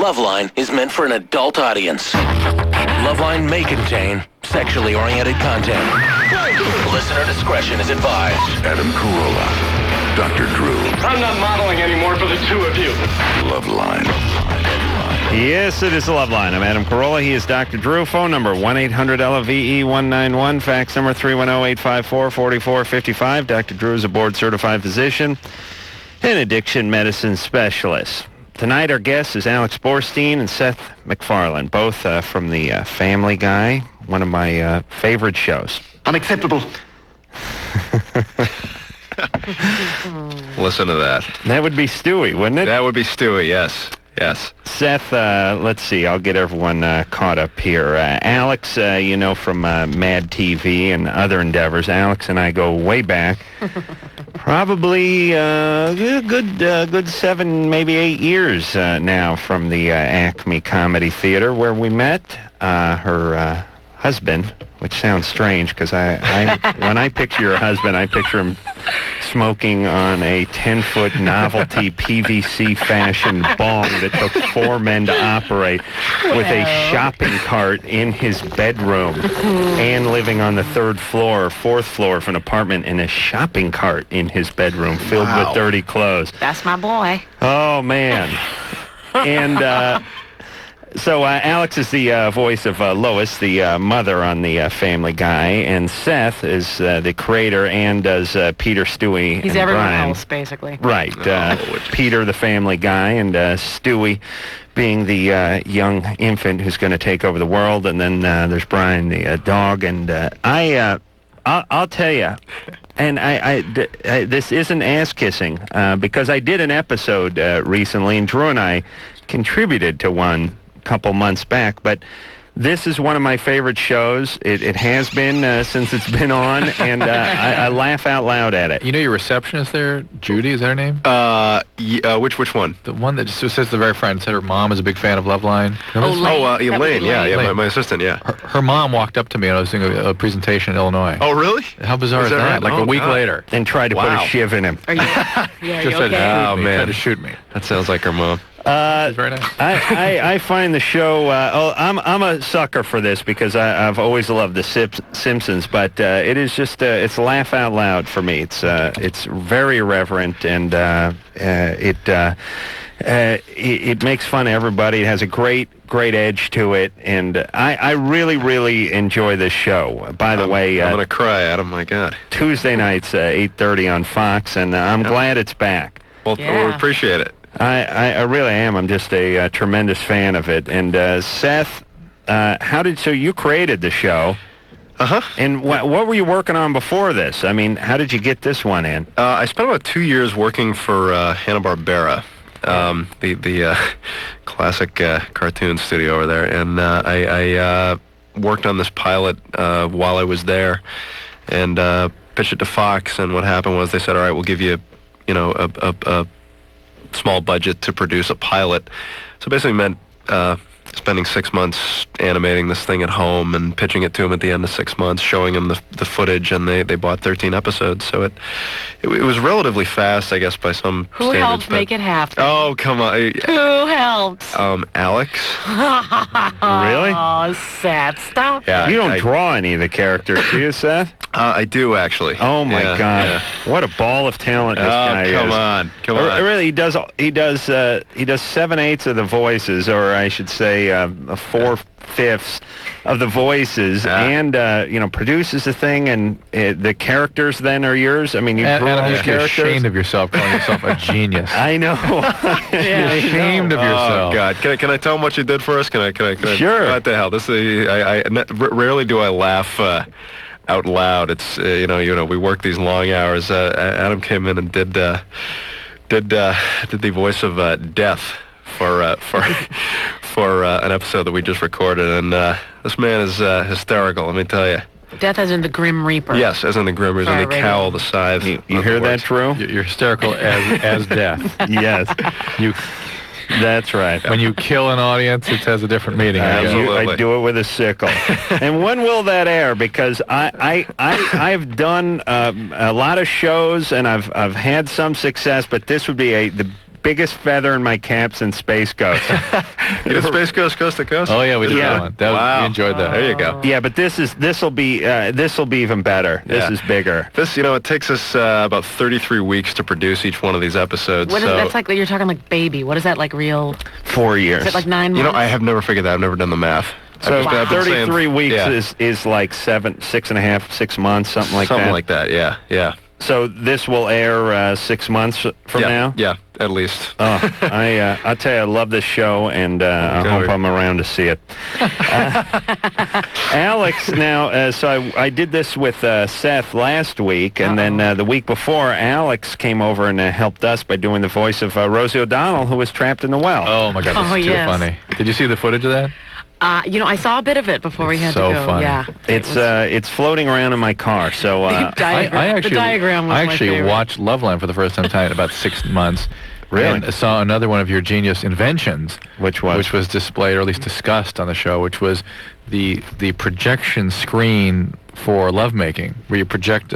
LoveLine is meant for an adult audience. LoveLine may contain sexually oriented content. Listener discretion is advised. Adam Carolla, Dr. Drew. I'm not modeling anymore for the two of you. LoveLine. Yes, it is the LoveLine. I'm Adam Carolla. He is Dr. Drew. Phone number 1-800-LOVE-191. Fax number 310-854-4455. Dr. Drew is a board-certified physician and addiction medicine specialist. Tonight, our guest is Alex Borstein and Seth MacFarlane, both from the Family Guy, one of my favorite shows. Unacceptable. Listen to that. That would be Stewie, wouldn't it? That would be Stewie, yes. Yes. Seth, let's see. I'll get everyone caught up here. Alex, you know, from Mad TV and other endeavors. Alex and I go way back. Probably good 7, maybe 8 years now from the Acme Comedy Theater where we met. Her husband, which sounds strange because I when I picture your husband, I picture him smoking on a 10-foot novelty PVC fashion bong that took 4 men to operate with a shopping cart in his bedroom and living on the 3rd floor or 4th floor of an apartment in a shopping cart in his bedroom filled with dirty clothes. That's my boy. Oh, man. And so Alex is the voice of Lois, the mother on the Family Guy, and Seth is the creator and does Peter, Stewie, He's and everyone Brian. else, basically. Right. Peter, the Family Guy, and Stewie being the young infant who's going to take over the world, and then there's Brian, the dog, and I'll tell you, and I this isn't ass-kissing, because I did an episode recently, and Drew and I contributed to one couple months back, but this is one of my favorite shows. It has been since it's been on, and I laugh out loud at it. You know your receptionist there, Judy, is that her name? Which one? The one that just says the very front, said her mom is a big fan of LoveLine. Elaine, yeah, my assistant, yeah. Her mom walked up to me when I was doing a presentation in Illinois. Oh, really? How bizarre is that? Right? Like a week later. And tried to put a shiv in him. Are you, Just said, okay? oh, man. Tried to shoot me. That sounds like her mom. It's very nice. I find the show. I'm a sucker for this because I've always loved the Simpsons, but it is just it's laugh out loud for me. It's very irreverent and it makes fun of everybody. It has a great edge to it, and I really enjoy this show. By the way, I'm gonna cry, Adam. My God. Tuesday nights 8:30 on Fox, and I'm glad it's back. Well, we appreciate it. I really am. I'm just a tremendous fan of it. And Seth, so you created the show? And what were you working on before this? I mean, how did you get this one in? I spent about 2 years working for Hanna-Barbera, the classic cartoon studio over there, and I worked on this pilot while I was there, and pitched it to Fox. And what happened was they said, "All right, we'll give you, a small budget to produce a pilot." So basically meant spending 6 months animating this thing at home and pitching it to him at the end of 6 months, showing him the footage, and they bought 13 episodes. So it was relatively fast, I guess, by some Who standards. helped make it happen? Oh, come on. Who helped? Alex. Really? Oh, Seth, stop. Yeah, You don't draw any of the characters, do you, Seth? I do, actually. Oh my God! Yeah. What a ball of talent this guy is! Come on. Really, he does 7/8 of the voices, or I should say, 4/5 of the voices, and produces the thing, and the characters then are yours. I mean, you drew Adam, all you the should be characters. ashamed of yourself, calling yourself a genius. I know. You're ashamed of yourself. Oh God! Can I tell him what you did for us? Can I? Sure. What the hell? This rarely do I laugh out loud. It's we work these long hours. Adam came in and did the voice of death for an episode that we just recorded, and this man is hysterical. Let me tell you. Death as in the Grim Reaper. Yes, as in the Grimmers and the cowl, the scythe. You hear that, Drew? You're hysterical as death. Yes. That's right. When you kill an audience, it has a different meaning. Absolutely. I do it with a sickle. And when will that air? Because I've done a lot of shows, and I've had some success, but this would be the biggest feather in my cap since Space Ghost. You did Space Ghost Coast to Coast? Oh yeah, we did Yeah. that one. That was, we enjoyed that. There you go. Yeah, but this'll be even better. This Yeah. is bigger. This, it takes us about 33 weeks to produce each one of these episodes. What is so, that's like? You're talking like baby. What is that like? Real? 4 years. Is it like 9 months? I have never figured that. I've never done the math. So I've been saying- 33 weeks yeah. is like 6.5, 6 months, something like that. Something like that, yeah. So this will air 6 months from now? Yeah, at least. Oh, I'll tell you, I love this show, and I hope I'm around to see it. Alex, now, so I did this with Seth last week, and then the week before, Alex came over and helped us by doing the voice of Rosie O'Donnell, who was trapped in the well. Oh my God, that's too yes. funny. Did you see the footage of that? I saw a bit of it before we had so to go. funny. Yeah. It's floating around in my car, so... The diagram was I my actually favorite. watched LoveLine for the first time tonight in about 6 months. Really? And saw another one of your genius inventions. Which was? Which was displayed, or at least discussed on the show, which was the projection screen for lovemaking, where you project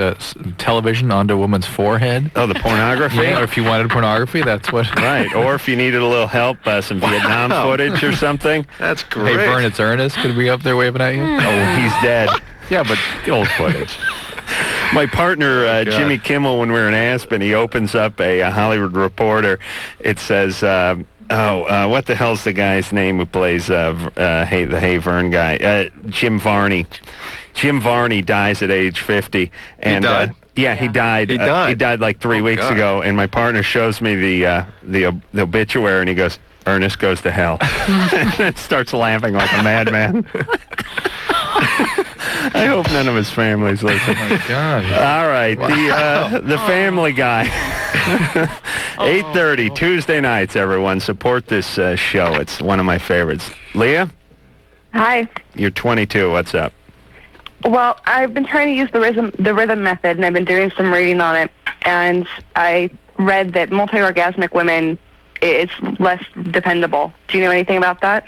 television onto a woman's forehead. Oh, the pornography? Yeah, or if you wanted pornography, that's what... Right, or if you needed a little help, some Vietnam footage or something. That's Hey, great. Vern, it's Ernest. Could be up there waving at you? Oh, he's dead. Yeah, but the old footage. My partner, Jimmy Kimmel, when we were in Aspen, he opens up a Hollywood Reporter. It says, what the hell's the guy's name who plays the Hey Vern guy? Jim Varney. Jim Varney dies at age 50. And, He died? Yeah, he died. He died? He died like 3 weeks God. ago. And my partner shows me the obituary, and he goes, Ernest goes to hell. And starts laughing like a madman. I hope none of his family's listening. Oh, my God. All right, the Family Guy. 8:30 Tuesday nights. Everyone, support this show. It's one of my favorites. Leah, Hi. you're 22. What's up? Well, I've been trying to use the rhythm method, and I've been doing some reading on it. And I read that multi-orgasmic women, it's less dependable. Do you know anything about that?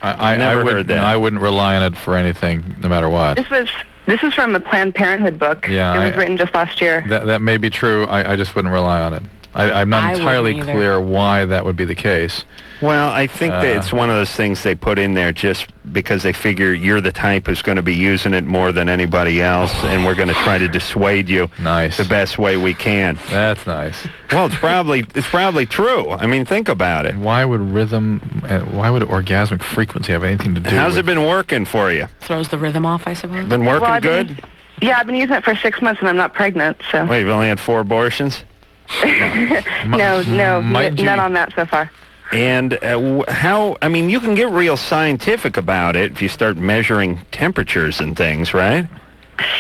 I Never would, heard that. I wouldn't rely on it for anything, no matter what. This is from the Planned Parenthood book. Yeah, It was written just last year. That may be true. I just wouldn't rely on it. I'm I not wouldn't entirely either. clear why that would be the case. Well, I think that it's one of those things they put in there just because they figure you're the type who's going to be using it more than anybody else, and we're going to try to dissuade you Nice. the best way we can. That's nice. Well, it's probably true. I mean, think about it. Why would why would orgasmic frequency have anything to do How's with it been working for you? Throws the rhythm off, I suppose. Been working Well, I've been- good? Yeah, I've been using it for 6 months, and I'm not pregnant, so... Wait, you've only had 4 abortions? No, Mind you- none on that so far. And you can get real scientific about it if you start measuring temperatures and things, right?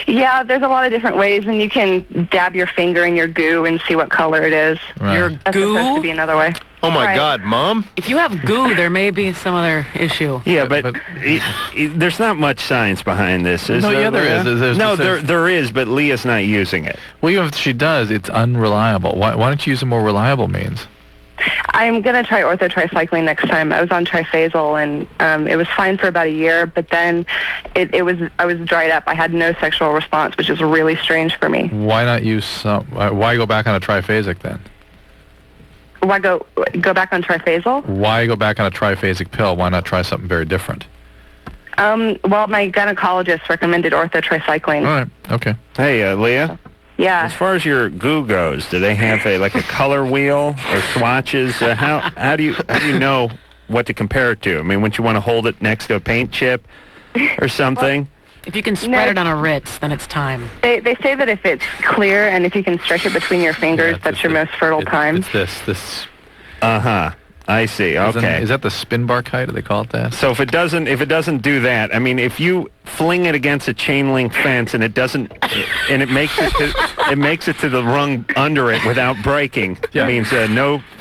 Yeah, there's a lot of different ways, and you can dab your finger in your goo and see what color it is. Right. Your That's supposed to goo? be another way. Oh, my Right. God, Mom? If you have goo, there may be some other issue. Yeah, but there's not much science behind this, is No, there? yeah, there Leah? is. There's- No, there's- there is, but Leah's not using it. Well, even if she does, it's unreliable. Why don't you use a more reliable means? I'm going to try orthotricycline next time. I was on triphasal, and it was fine for about a year, but then I was dried up. I had no sexual response, which is really strange for me. Why not use some? Why go back on a triphasic then? Why go back on triphasal? Why go back on a triphasic pill? Why not try something very different? Well, my gynecologist recommended orthotricycline. All right. Okay. Hey, Leah, Yeah. as far as your goo goes, do they have a color wheel or swatches? How do you know what to compare it to? I mean, wouldn't you want to hold it next to a paint chip or something? If you can spread it on a Ritz, then it's time. They say that if it's clear and if you can stretch it between your fingers, Yeah, that's your most fertile time. It's this. Uh-huh. I see. Okay. Is that the spin bar kite? Do they call it that? So if it doesn't do that, I mean, if you fling it against a chain link fence and it makes it to the rung under it without breaking, Yeah. it means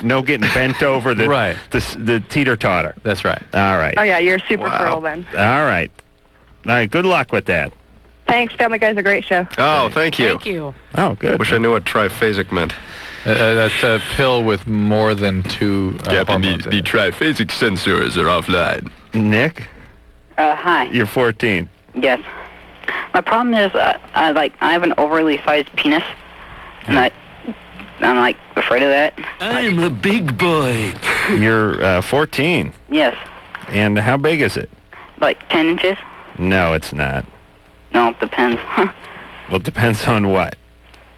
no getting bent over the Right. the teeter totter. That's right. All right. Oh, yeah, you're super fertile then. All right. All right. Good luck with that. Thanks, Family Guy's a great show. Oh, thank you. Thank you. Oh, good. Wish I knew what triphasic meant. That's a pill with more than 2 hormones in it. triphasic sensors are offline. Nick, Hi. you're 14. Yes. My problem is, I have an overly sized penis, and I'm like afraid of that. I'm a big boy. You're 14. Yes. And how big is it? Like 10 inches? No, it's not. No, it depends. Well, it depends on what.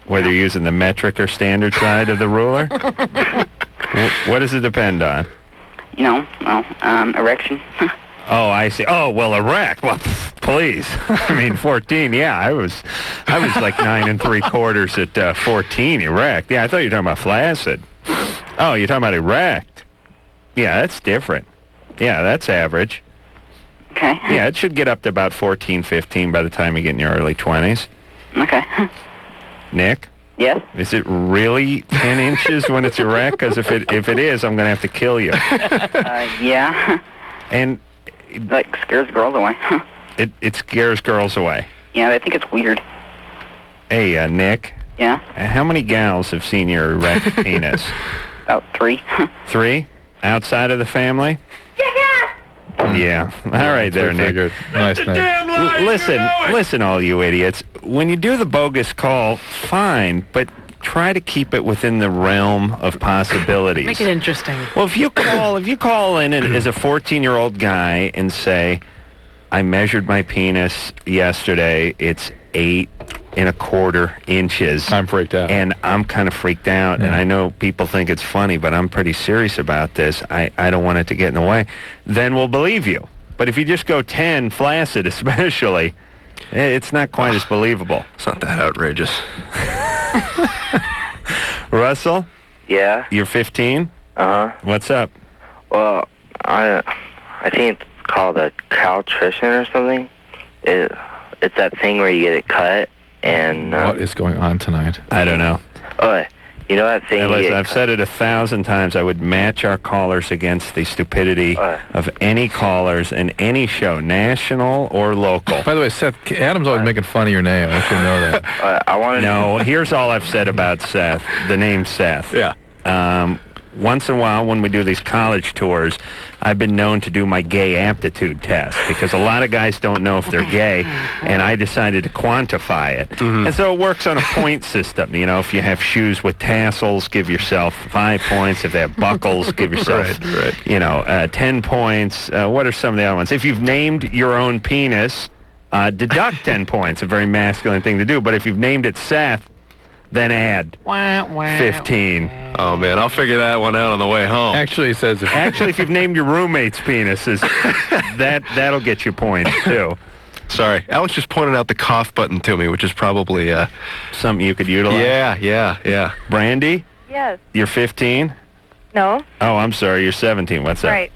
Whether you're using the metric or standard side of the ruler? What does it depend on? You know, well, erection. Oh, I see. Oh, well, erect. Well, please. I mean, 14. Yeah, I was like 9 3/4 at 14. Erect. Yeah, I thought you were talking about flaccid. Oh, you're talking about erect. Yeah, that's different. Yeah, that's average. Okay. Yeah, it should get up to about 14, 15 by the time you get in your early 20s. Okay. Nick? Yes? Is it really 10 inches when it's erect? Because if it is, I'm going to have to kill you. Yeah. And like scares girls away. it scares girls away. Yeah, I think it's weird. Hey, Nick. Yeah? How many gals have seen your erect penis? About 3. 3? Outside of the family? Yeah. All right there, Nick. Nice, Nick. Listen, all you idiots. When you do the bogus call, fine, but try to keep it within the realm of possibilities. Make it interesting. Well, if you call in as a 14-year-old guy and say, I measured my penis yesterday, it's 8 1/4 inches. I'm freaked out. And I'm kind of freaked out, and I know people think it's funny, but I'm pretty serious about this. I don't want it to get in the way. Then we'll believe you. But if you just go 10, flaccid especially, it's not quite as believable. It's not that outrageous. Russell? Yeah? You're 15? Uh-huh. What's up? Well, I think it's called a caltrition or something. It's that thing where you get it cut and... what is going on tonight? I don't know. Oh, you know that thing... Hey, listen, I've said it 1,000 times. I would match our callers against the stupidity of any callers in any show, national or local. By the way, Seth, Adam's always making fun of your name. I should know that. I want to... No, here's all I've said about Seth, the name Seth. Yeah. Once in a while, when we do these college tours, I've been known to do my gay aptitude test because a lot of guys don't know if they're gay, and I decided to quantify it. Mm-hmm. And so it works on a point system. You know, if you have shoes with tassels, give yourself 5 points. If they have buckles, give yourself, 10 points. What are some of the other ones? If you've named your own penis, deduct 10 points. A very masculine thing to do. But if you've named it Seth, then add 15. Oh, man, I'll figure that one out on the way home. Actually, it says... If you've named your roommate's penises, that'll get you points, too. Sorry. Alex just pointed out the cough button to me, which is probably... something you could utilize. Yeah. Brandy? Yes. You're 15? No. Oh, I'm sorry. You're 17. What's up? Right.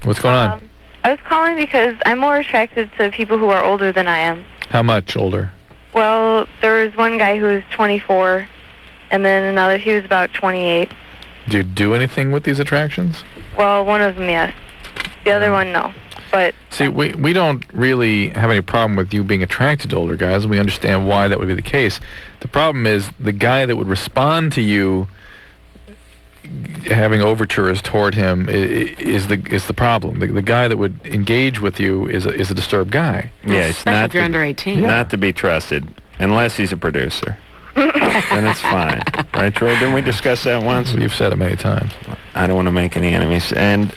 What's going on? I was calling because I'm more attracted to people who are older than I am. How much older? Well, there was one guy who was 24, and then another, he was about 28. Do you do anything with these attractions? Well, one of them, yes. The other one, no. But see, we don't really have any problem with you being attracted to older guys, and we understand why that would be the case. The problem is the guy that would respond to you having overtures toward him is the problem. The guy that would engage with you is a disturbed guy. Yeah, it's Especially not if you're under 18. Not to be trusted, unless he's a producer. Then it's fine. Right, Troy? Didn't we discuss that once? You've said it many times. I don't want to make any enemies. And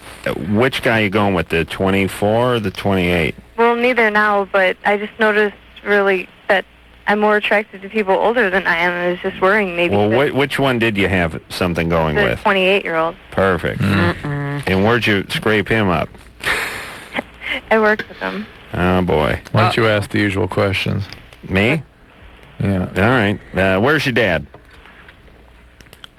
which guy are you going with, the 24 or the 28? well, neither now, but I just noticed really that I'm more attracted to people older than I am, and it's just worrying maybe. Well, which one did you have something going the with? 28-year-old. Perfect. And where'd you scrape him up? I worked with him. Oh, boy. Why don't you ask the usual questions? Me? Yeah. All right. Where's your dad?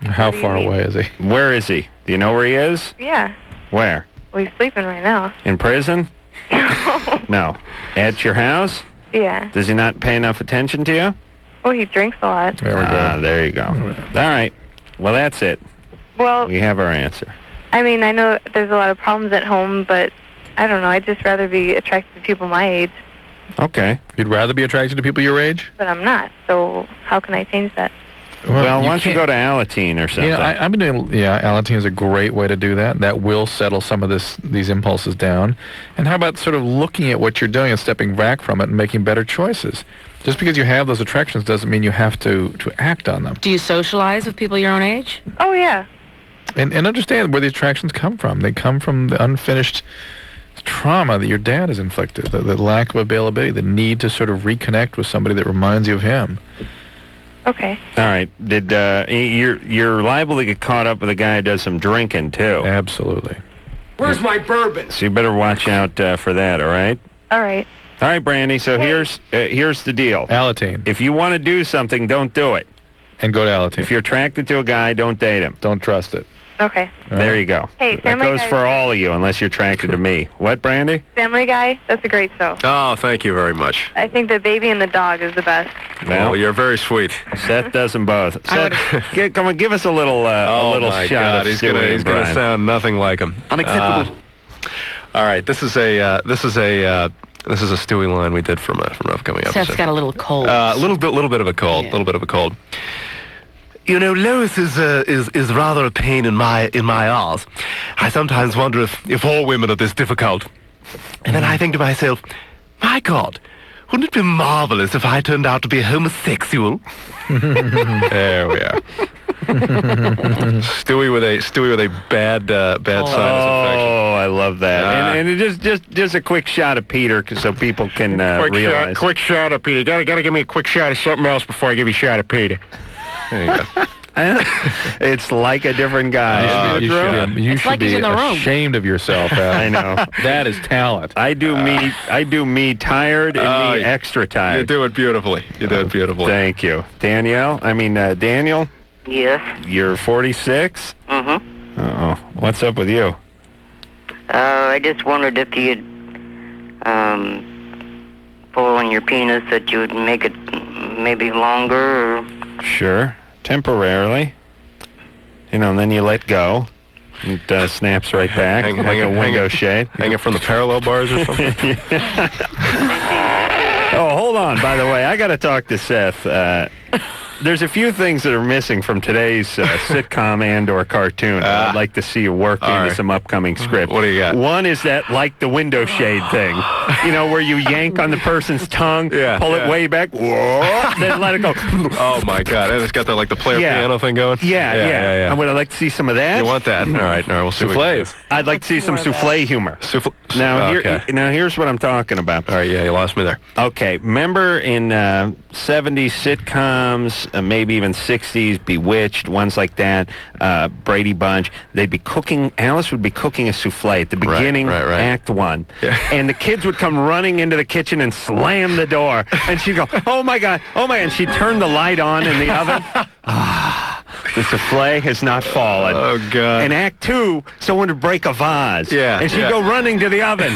How far away is he? Where is he? Do you know where he is? Yeah. Where? Well, he's sleeping right now. In prison? No. At your house? Yeah. Does he not pay enough attention to you? Well, he drinks a lot. There we go. There you go. All right. Well, that's it. Well, We have our answer. I mean, I know there's a lot of problems at home, but I don't know. I'd just rather be attracted to people my age, Okay. You'd rather be attracted to people your age? but I'm not. So how can I change that? Well, why don't you can't- go to Alateen or something? You know, I've been doing. Yeah, Alateen is a great way to do that. That will settle some of these impulses down. And how about sort of looking at what you're doing and stepping back from it and making better choices? Just because you have those attractions doesn't mean you have to act on them. Do you socialize with people your own age? Oh, yeah. And understand where the attractions come from. They come from the unfinished trauma that your dad has inflicted, the lack of availability, the need to sort of reconnect with somebody that reminds you of him. Okay. All right. Did you're liable to get caught up with a guy who does some drinking, too. Absolutely. Where's my bourbon? So you better watch out for that, all right? All right. All right, Brandy, so here's the deal. Alateen. If you want to do something, don't do it. And go to Alateen. If you're attracted to a guy, don't date him. Don't trust it. Okay. There you go. Hey, that Family goes Guy- for all of you, unless you're attracted to me. What, Brandy? Family Guy, that's a great show. Oh, thank you very much. I think the baby and the dog is the best. Well, you're very sweet. Seth does them both. Seth, come on, give us a little Oh a little my shot God, of he's Stewie gonna and Brian. sound nothing like him. Unacceptable. All right, this is a Stewie line we did from an upcoming episode. Seth's got a little cold. A little bit of a cold. Yeah. Little bit of a cold. You know, Lois is rather a pain in my arse. I sometimes wonder if all women are this difficult. And then I think to myself, my God, wouldn't it be marvelous if I turned out to be homosexual? There we are. Stewie with a bad sinus infection. Oh, I love that. And just a quick shot of Peter, so people can realize. Quick shot of Peter. Gotta give me a quick shot of something else before I give you a shot of Peter. There you go. It's like a different guy. You should like he's be in the room. ashamed of yourself, Al. I know. That is talent. I do me tired and me extra tired. You do it beautifully. Thank you. Danielle? Daniel? Yes. You're 46? Mm-hmm. Uh-oh. What's up with you? I just wondered if you'd pull on your penis that you would make it maybe longer or... Sure. Temporarily. And then you let go. It snaps right back like a window shade. Hanging from the parallel bars or something? Oh, hold on. By the way, I got to talk to Seth. There's a few things that are missing from today's sitcom and/or cartoon. I'd like to see you work into some upcoming script. What do you got? One is that like the window shade thing, where you yank on the person's tongue, pull it way back, then let it go. Oh my God! And it's got the player piano thing going. Yeah. I would like to see some of that. You want that? All right. We'll see. Souffle. I'd like to see some souffle humor. Now here's what I'm talking about. All right. Yeah, you lost me there. Okay, remember in 70s sitcoms, maybe even 60s, Bewitched, ones like that, Brady Bunch, they'd be cooking, Alice would be cooking a souffle at the beginning, right. Act 1. Yeah. And the kids would come running into the kitchen and slam the door. And she'd go, oh my God, and she'd turn the light on in the oven. The souffle has not fallen. Oh, God. In Act 2, someone would break a vase. Yeah. And she'd go running to the oven.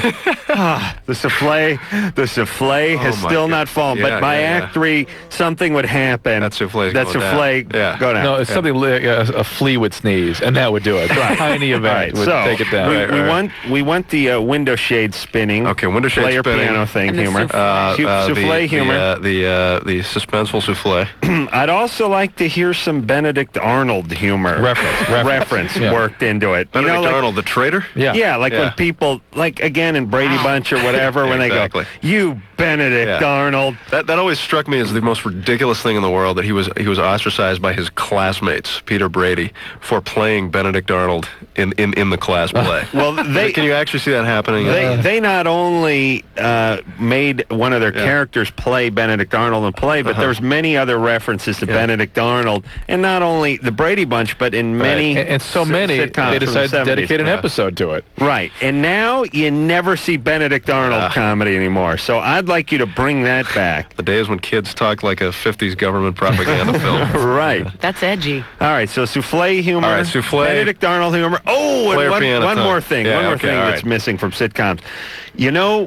The souffle has still not fallen. But by Act 3, something would happen. That souffle go down. No, it's something like a flea would sneeze, and that would do it. Right. Tiny event would take it down. We want the window shade spinning. Okay, window shade player spinning. piano thing, And the humor. souffle. Souffle humor. The suspenseful souffle. I'd also like to hear some Benedict Arnold humor. Reference worked into it. Benedict Arnold, the traitor? Yeah, when people, again in Brady Bunch or whatever, when they go, you Benedict Arnold. That always struck me as the most ridiculous thing in the world, that he was ostracized by his classmates, Peter Brady, for playing Benedict Arnold in the class play. Well, can you actually see that happening? They not only made one of their characters play Benedict Arnold in play, but there's many other references to Benedict Arnold, and not only the Brady Bunch, but in many and so many sitcoms they decided from the to dedicate 70s. an episode to it. Right, and now you never see Benedict Arnold comedy anymore. So I'd like you to bring that back. The days when kids talked like a 50s government propaganda film. Right. That's edgy. All right, so souffle humor. All right, souffle. Benedict Arnold humor. Oh, Player and piano one time. more thing. Yeah, one more okay, thing all that's right. missing from sitcoms.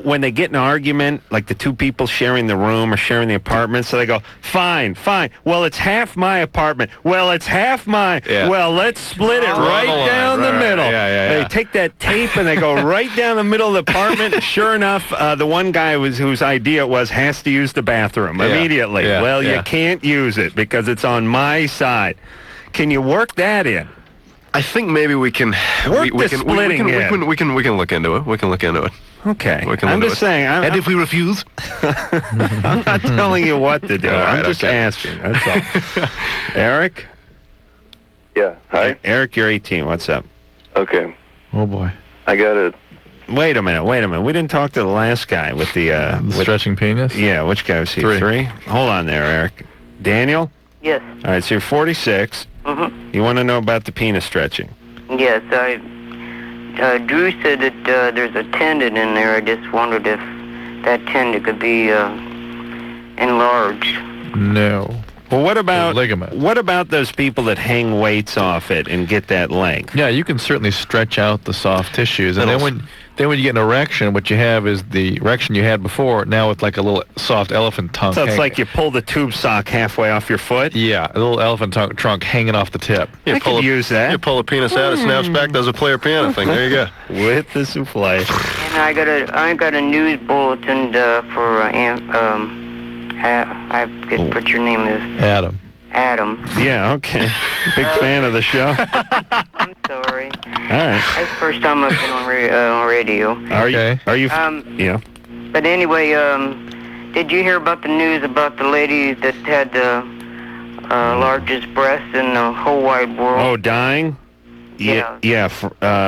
When they get in an argument, like the two people sharing the room or sharing the apartment, so they go, fine. Well, it's half my apartment. Well, it's half mine. Yeah. Well, let's split it right down the middle. Yeah. They take that tape and they go right down the middle of the apartment. Sure enough, the one guy whose idea it was has to use the bathroom immediately. Yeah, well, you can't use it because it's on my side. Can you work that in? I think maybe we can Work the splitting in. we can look into it. We can look into it. Okay. We can I'm look just into it. saying. And if we refuse? I'm not telling you what to do. All right, I'm just okay. asking. That's all. Eric? Yeah, hi. Eric, you're 18. What's up? Okay, Oh boy. I got it. Wait a minute. We didn't talk to the last guy with the... The stretching penis? Yeah, which guy was he? Three. Hold on there, Eric. Daniel? Yes. All right, so you're 46. Mm-hmm. You want to know about the penis stretching? Yes, Drew said that there's a tendon in there. I just wondered if that tendon could be enlarged. No. Well, what about ligament? What about those people that hang weights off it and get that length? Yeah, you can certainly stretch out the soft tissues, and then when you get an erection, what you have is the erection you had before, now with like a little soft elephant tongue. So it's like you pull the tube sock halfway off your foot? Yeah, a little elephant trunk hanging off the tip. You I could use that. You pull a penis out, it snaps back, does a player piano thing. There you go. With the souffle. And I got a news bulletin for I forget what your name is. Adam. Adam. Yeah, okay. Big fan of the show. I'm sorry. All right. That's the first time I've been on radio. Are you? Yeah. But anyway, did you hear about the news about the lady that had the largest breast in the whole wide world? Oh, dying? Yeah.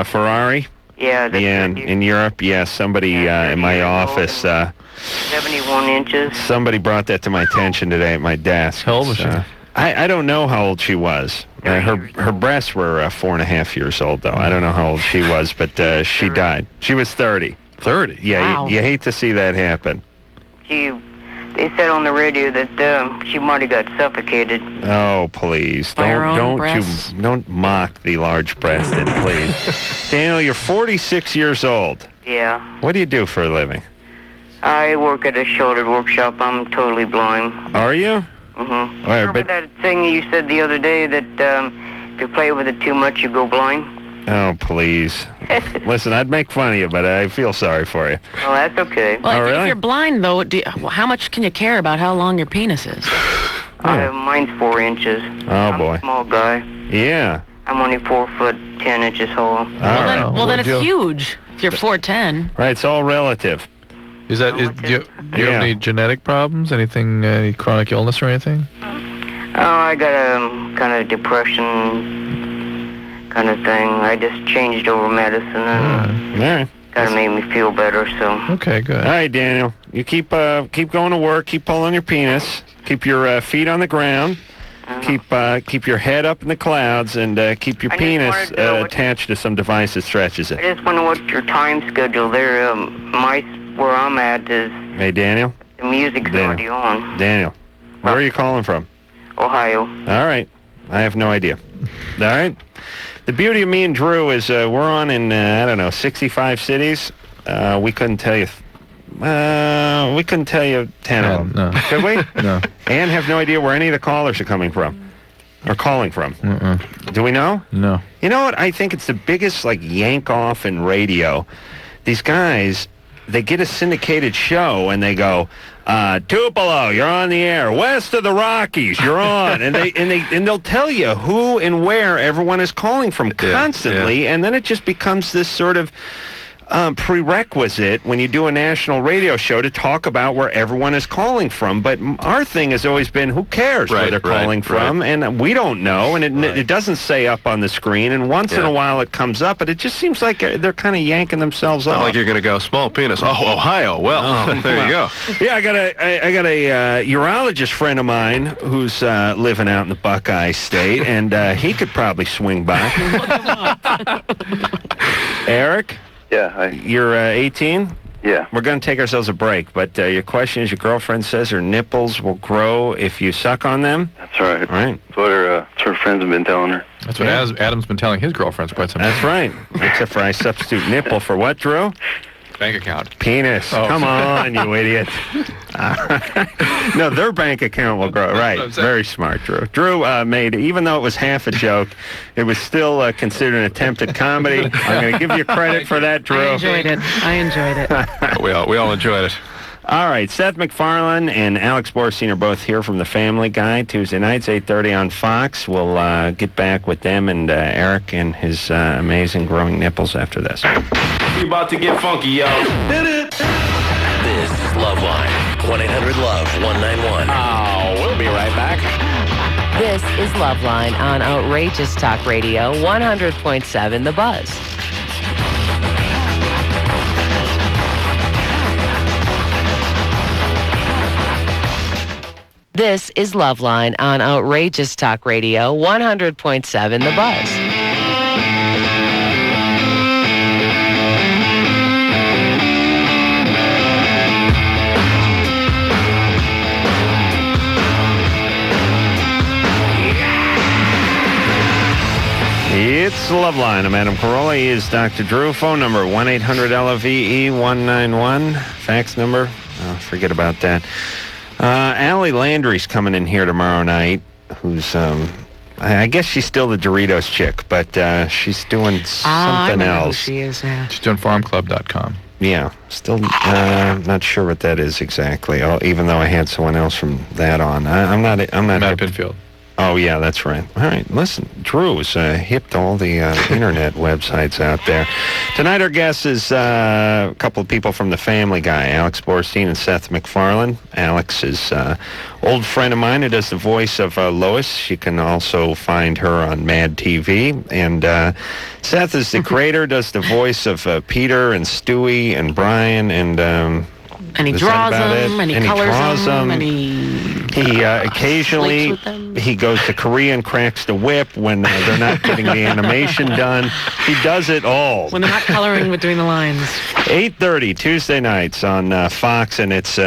Ferrari? Yeah. In Europe, somebody in my office... 71 inches. Somebody brought that to my attention today at my desk. How old was she? I don't know how old she was. Her breasts were 4.5 years old, though. I don't know how old she was, but she died. She was 30. 30? Yeah, Wow. you hate to see that happen. They said on the radio that she might have got suffocated. Oh, please. By her own breasts? Don't mock the large-breasted, please. Daniel, you're 46 years old. Yeah. What do you do for a living? I work at a shoulder workshop. I'm totally blind. Are you? Mm-hmm. Right, Remember that thing you said the other day that if you play with it too much, you go blind? Oh, please. Listen, I'd make fun of you, but I feel sorry for you. Oh, that's okay. Well, Oh, if really? you're blind, though, how much can you care about how long your penis is? Mine's 4 inches. Oh, I'm boy. a small guy. Yeah. I'm only 4 foot 10 inches tall. Well, then it's huge. If you're 4'10". Right, it's all relative. Do you have any genetic problems? Anything, any chronic illness or anything? Oh, I got a kind of depression kind of thing. I just changed over medicine and All right. kind of made me feel better, so. Okay, good. All right, Daniel. You keep going to work. Keep pulling your penis. Keep your feet on the ground. Keep your head up in the clouds, and keep your penis attached to some device that stretches it. I just wonder what your time schedule there. Where I'm at is Hey, Daniel. the music's already on. Daniel, where are you calling from? Ohio. All right. I have no idea. All right. The beauty of me and Drew is we're on in, 65 cities. We couldn't tell you... we couldn't tell you 10 of them. No. Could we? No. And have no idea where any of the callers are coming from. Or calling from. Do we know? No. You know what? I think it's the biggest, yank off in radio. These guys... They get a syndicated show and they go, Tupelo, you're on the air. West of the Rockies, you're on. and they'll tell you who and where everyone is calling from constantly, and then it just becomes this sort of prerequisite when you do a national radio show to talk about where everyone is calling from. But our thing has always been, who cares where they're calling from? And we don't know, and it doesn't say up on the screen. And once in a while it comes up, but it just seems like they're kind of yanking themselves off. Not like you're going to go, small penis. Oh, Ohio. Well, there you go. Yeah, I got a urologist friend of mine who's living out in the Buckeye State, and he could probably swing by. Eric? Yeah, hi. You're 18? Yeah. We're going to take ourselves a break, but your question is, your girlfriend says her nipples will grow if you suck on them? That's right. Right. That's what her friends have been telling her. That's what Adam's been telling his girlfriends quite some time. That's right. Except for I substitute nipple for what, Drew? Bank account. Penis. Oh. Come on, you idiot. No, their bank account will grow. Right. Very smart, Drew. Drew made, even though it was half a joke, it was still considered an attempt at comedy. I'm going to give you credit for that, Drew. I enjoyed it. We all enjoyed it. All right, Seth MacFarlane and Alex Borstein are both here from The Family Guy, Tuesday nights, 8:30 on Fox. We'll get back with them and Eric and his amazing growing nipples after this. We about to get funky, yo. This is LoveLine. 1-800-LOVE-191. Oh, we'll be right back. This is LoveLine on Outrageous Talk Radio, 100.7 The Buzz. This is LoveLine on Outrageous Talk Radio, 100.7 The Buzz. It's LoveLine. I'm Adam Carolla. He is Dr. Drew. Phone number 1-800-LOVE-191. Fax number, forget about that. Allie Landry's coming in here tomorrow night, who's, I guess she's still the Doritos chick, but she's doing something else. Who she is, yeah. She's doing farmclub.com. Yeah, still not sure what that is exactly, even though I had someone else from that on. I'm not Matt Pinfield. Oh, yeah, that's right. All right, listen, Drew is hip to all the internet websites out there. Tonight our guest is a couple of people from The Family Guy, Alex Borstein and Seth MacFarlane. Alex is an old friend of mine who does the voice of Lois. You can also find her on Mad TV. And Seth is the creator, does the voice of Peter and Stewie and Brian and... and he draws them, and he colors them, and he occasionally he goes to Korea and cracks the whip when they're not getting the animation done. He does it all. When they're not coloring between the lines. 8:30 Tuesday nights on Fox, and it's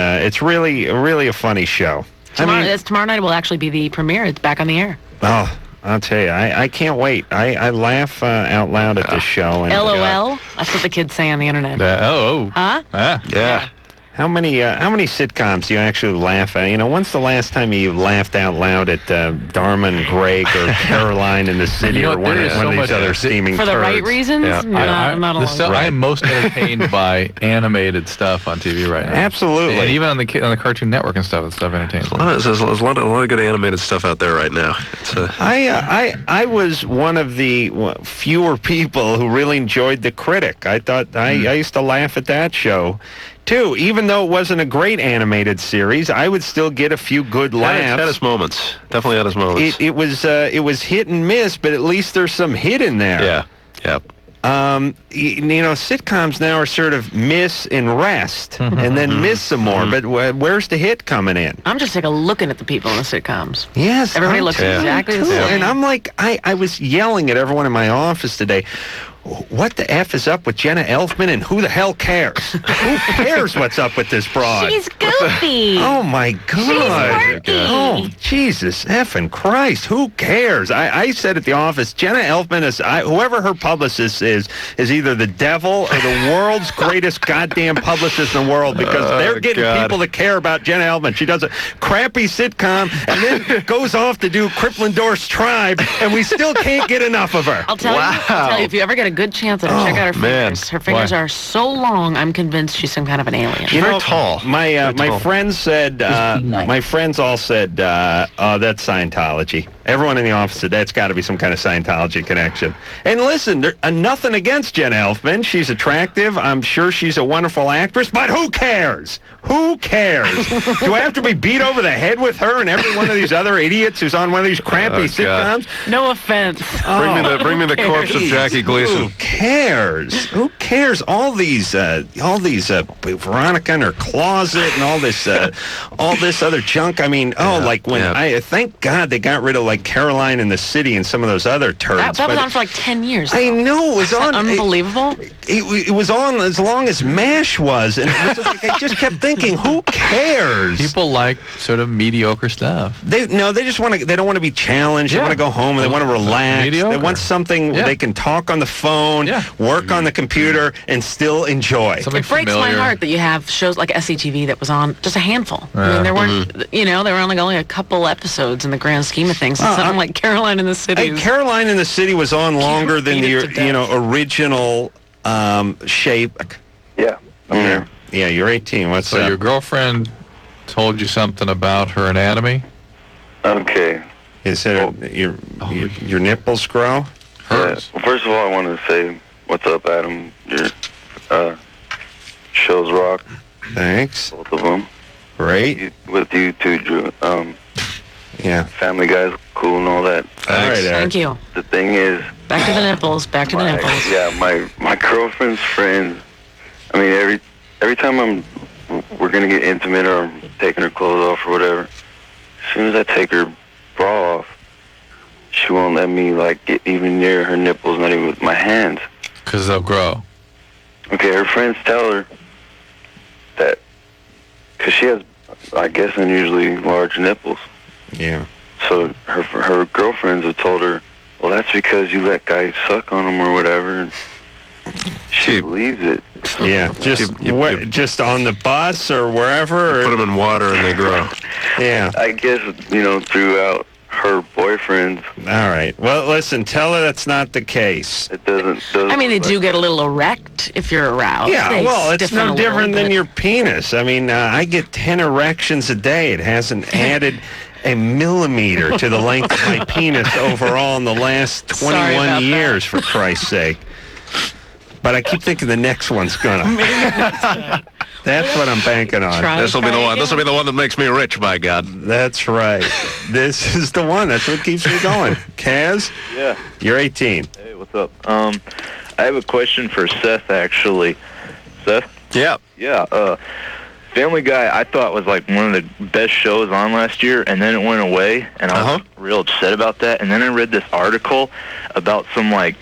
really a funny show. Tomorrow night will actually be the premiere. It's back on the air. Oh, I'll tell you, I can't wait. I laugh out loud at this show. And, LOL. That's what the kids say on the internet. Huh? Yeah. How many sitcoms do you actually laugh at? You know, when's the last time you laughed out loud at Dharma and Greg or Caroline in the City or one of these other steaming For the turds? right reasons? Yeah. Not a lot. I am most entertained by animated stuff on TV right now. Absolutely. And even on the Cartoon Network and stuff, that stuff entertains me. There's a lot of good animated stuff out there right now. I was one of the fewer people who really enjoyed The Critic. I thought I used to laugh at that show too. Even though it wasn't a great animated series, I would still get a few good laughs. Had its moments. Definitely had its moments. It was hit and miss, but at least there's some hit in there. Yeah. Yep. You know, sitcoms now are sort of miss and rest, and then miss some more. But where's the hit coming in? I'm just sick of looking at the people in the sitcoms. Yes, everybody looks exactly the same. And I'm like, I was yelling at everyone in my office today. What the F is up with Jenna Elfman, and who the hell cares? Who cares what's up with this broad? She's goofy. Oh, my God. She's quirky. Oh, Jesus effing Christ. Who cares? I said at the office, Jenna Elfman is, whoever her publicist is either the devil or the world's greatest goddamn publicist in the world, because they're getting people to care about Jenna Elfman. She does a crappy sitcom and then goes off to do Krippendorf's Tribe, and we still can't get enough of her. I'll tell you, if you ever get a good chance at her, check out her fingers. Her fingers are so long, I'm convinced she's some kind of an alien. You know, tall. My friends said, my friends all said, oh, that's Scientology. Everyone in the office said, that's got to be some kind of Scientology connection. And listen, nothing against Jenna Elfman. She's attractive. I'm sure she's a wonderful actress, but who cares? Who cares? Do I have to be beat over the head with her and every one of these other idiots who's on one of these crappy sitcoms? No offense. Bring me the corpse of Jackie Gleason. Who cares? Who cares? All these Veronica in her closet and all this other junk. I mean, I thank God they got rid of like Caroline in the City and some of those other turds. That was on for like 10 years. I know, it was on. Unbelievable. It was on as long as MASH was, and it was just like, I just kept thinking, who cares? People like sort of mediocre stuff. They just want to. They don't want to be challenged. They want to go home and they want to relax. Mediocre. They want something where they can talk on the phone, work on the computer, and still enjoy. It breaks my heart that you have shows like SCTV that was on just a handful. I mean, there weren't, there were only a couple episodes in the grand scheme of things. Something like Caroline in the City. Caroline in the City was on longer than the original shape. Yeah. Yeah, you're 18. What's So up? your girlfriend told you something about her anatomy? Okay. Is it your nipples grow? Hers. Well, first of all, I want to say, what's up, Adam? Your shows rock. Thanks. Both of them. Great. With you too, Drew. Yeah. Family Guy's cool and all that. All right, Eric. Thank you. The thing is, Back to the nipples. Back to the nipples. yeah, my girlfriend's friends. I mean, every time we're gonna get intimate or I'm taking her clothes off or whatever. As soon as I take her bra off, she won't let me like get even near her nipples, not even with my hands. Because they'll grow. Okay, her friends tell her that because she has, I guess, unusually large nipples. Yeah. So her girlfriends have told her, well, that's because you let guys suck on them or whatever. And she believes it. Yeah. Just on the bus or wherever? Put them in water and they grow. Yeah. I guess, throughout her boyfriends. All right. Well, listen, tell her that's not the case. It doesn't I mean, they do get a little erect if you're aroused. Yeah, They well, it's stiffen no a little different than bit. your penis. I mean, I get 10 erections a day. It hasn't added a millimeter to the length of my penis overall in the last Sorry about 21 that. years, for Christ's sake. But I keep thinking the next one's gonna. That's what I'm banking on. This will be the one. This will be the one that makes me rich, by God. That's right. This is the one. That's what keeps me going. Kaz? Yeah. You're 18. Hey, what's up? I have a question for Seth, actually. Seth? Yeah. Yeah. Family Guy, I thought was like one of the best shows on last year, and then it went away, and I was real upset about that. And then I read this article about some like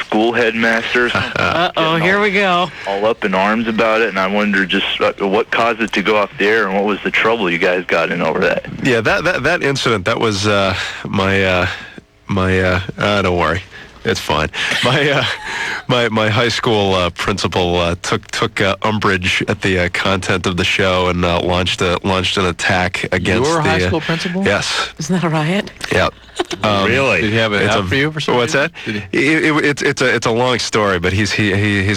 school headmaster. Uh-oh, here we go. All up in arms about it, and I wonder just what caused it to go off the air, and what was the trouble you guys got in over that? Yeah, that incident, that was my don't worry. It's fine. My high school principal took umbrage at the content of the show and launched an attack against Your the high school principal? Yes. Isn't that a riot? Yeah. Really? Did he have it out for you for some What's reason? that? It's a long story, but he's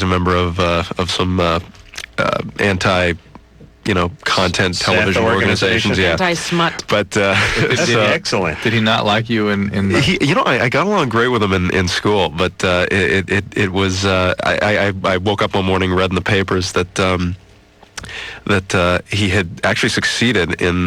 a member of some anti content Seth television organizations. Yeah. Anti-smut. But excellent. Did he not like you in the... I got along great with him in school, but it was I woke up one morning, read in the papers that he had actually succeeded in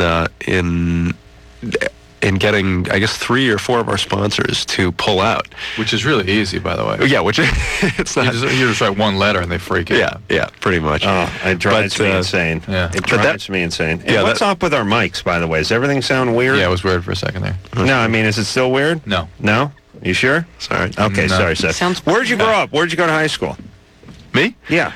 getting, I guess, 3 or 4 of our sponsors to pull out. Which is really easy, by the way. Yeah, which it's not. You just write one letter and they freak out. Yeah, pretty much. Oh, it drives me insane. Yeah. It drives me insane. And Yeah, what's up with our mics, by the way? Does everything sound weird? Yeah, it was weird for a second there. No, I mean, is it still weird? No. No? You sure? Sorry. Okay, No. sorry, Seth. Sounds- Where'd you grow up? Where'd you go to high school? Me? Yeah.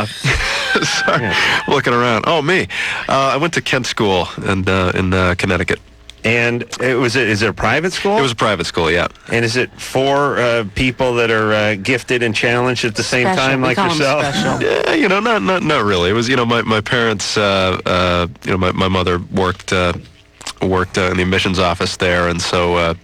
Sorry. Looking around. Oh, me. I went to Kent School in Connecticut. And is it a private school? It was a private school, yeah. And is it for people that are gifted and challenged at the same Special. time, We like call 'em yourself? special. Yeah, not really. It was, my parents, my mother worked in the admissions office there, and so,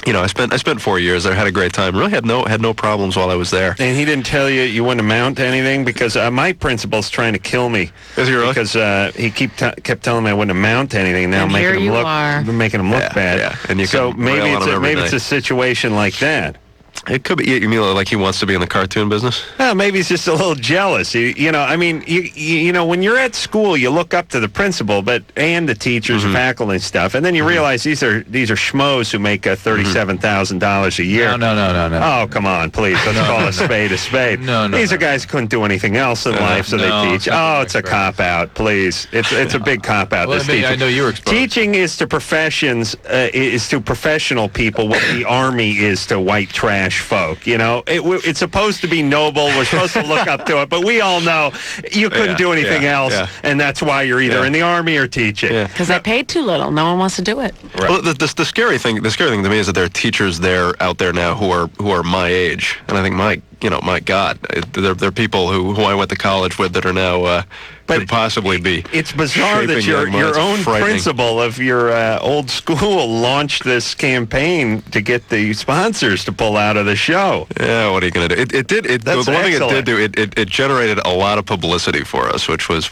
I spent 4 years there, had a great time. Really had no problems while I was there. And he didn't tell you wouldn't amount to anything? Because my principal's trying to kill me. Is he really? Because he kept telling me I wouldn't amount to anything. Now And making here him you look are. making him look bad. Yeah. And you so can rail on him every maybe it's night. a situation like that. It could be. You mean like he wants to be in the cartoon business? Well, maybe he's just a little jealous. I mean, when you're at school, you look up to the principal, and the teachers, faculty, and stuff, and then you realize these are schmoes who make $37,000 a year. No. Oh, come on, please. Let's call a spade a spade. No. These are guys who couldn't do anything else in life, so they teach. Oh, it's a cop out. Please, it's a big cop out. Well, This I teaching. know you were exposed. Teaching is to professions, is to professional people what the army is to white trash folk. It's supposed to be noble. We're supposed to look up to it, but we all know you couldn't do anything else, and that's why you're either in the army or teaching. Because they paid too little. No one wants to do it. Right. Well, the scary thing to me is that there are teachers out there now who are my age, and I think my God, there are people who I went to college with that are now could possibly be. It's bizarre that shaping young minds. your own Frightening. principal of your old school launched this campaign to get the sponsors to pull out of the show. Yeah, what are you going to do? It did. The one thing it did do, it generated a lot of publicity for us, which was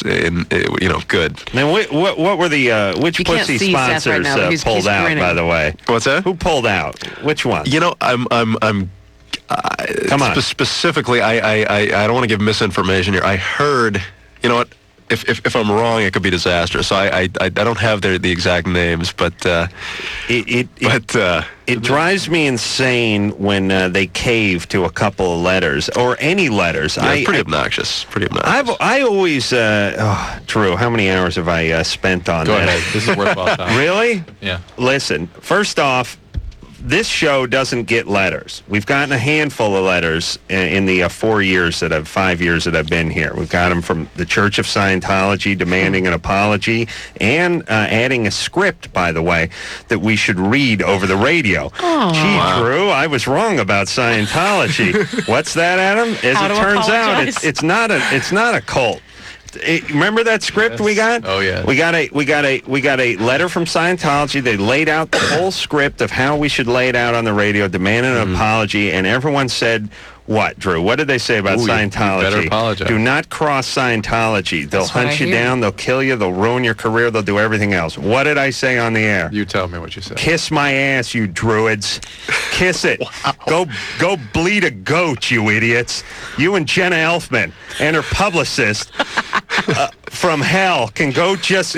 good. Now, what were the which You can't pussy see Seth right sponsors now, but he's pulled out? grinning. By the way, what's that? Who pulled out? Which one? Come on. Specifically, I don't want to give misinformation here. I heard, you know what? If I'm wrong, it could be disastrous. So I don't have the exact names, but it drives me insane when they cave to a couple of letters or any letters. Yeah, pretty obnoxious. Pretty obnoxious. I always, Drew, how many hours have I spent on Go that? ahead. This is worthwhile time. Really? Yeah. Listen, first off, this show doesn't get letters. We've gotten a handful of letters in the 5 years that I've been here. We've got them from the Church of Scientology demanding an apology and adding a script, by the way, that we should read over the radio. Oh. Gee, Drew, I was wrong about Scientology. What's that, Adam? As How it to turns out, apologize? it's not a cult. Remember that script we got? Oh yeah. We got a letter from Scientology. They laid out the whole script of how we should lay it out on the radio, demanding an apology, and everyone said, "What, Drew? What did they say about Scientology? You better apologize. Do not cross Scientology. They'll That's what hunt I you hear. down. They'll kill you. They'll ruin your career. They'll do everything else." What did I say on the air? You tell me what you said. Kiss my ass, you druids. Kiss it. Go bleed a goat, you idiots. You and Jenna Elfman and her publicist from hell can go just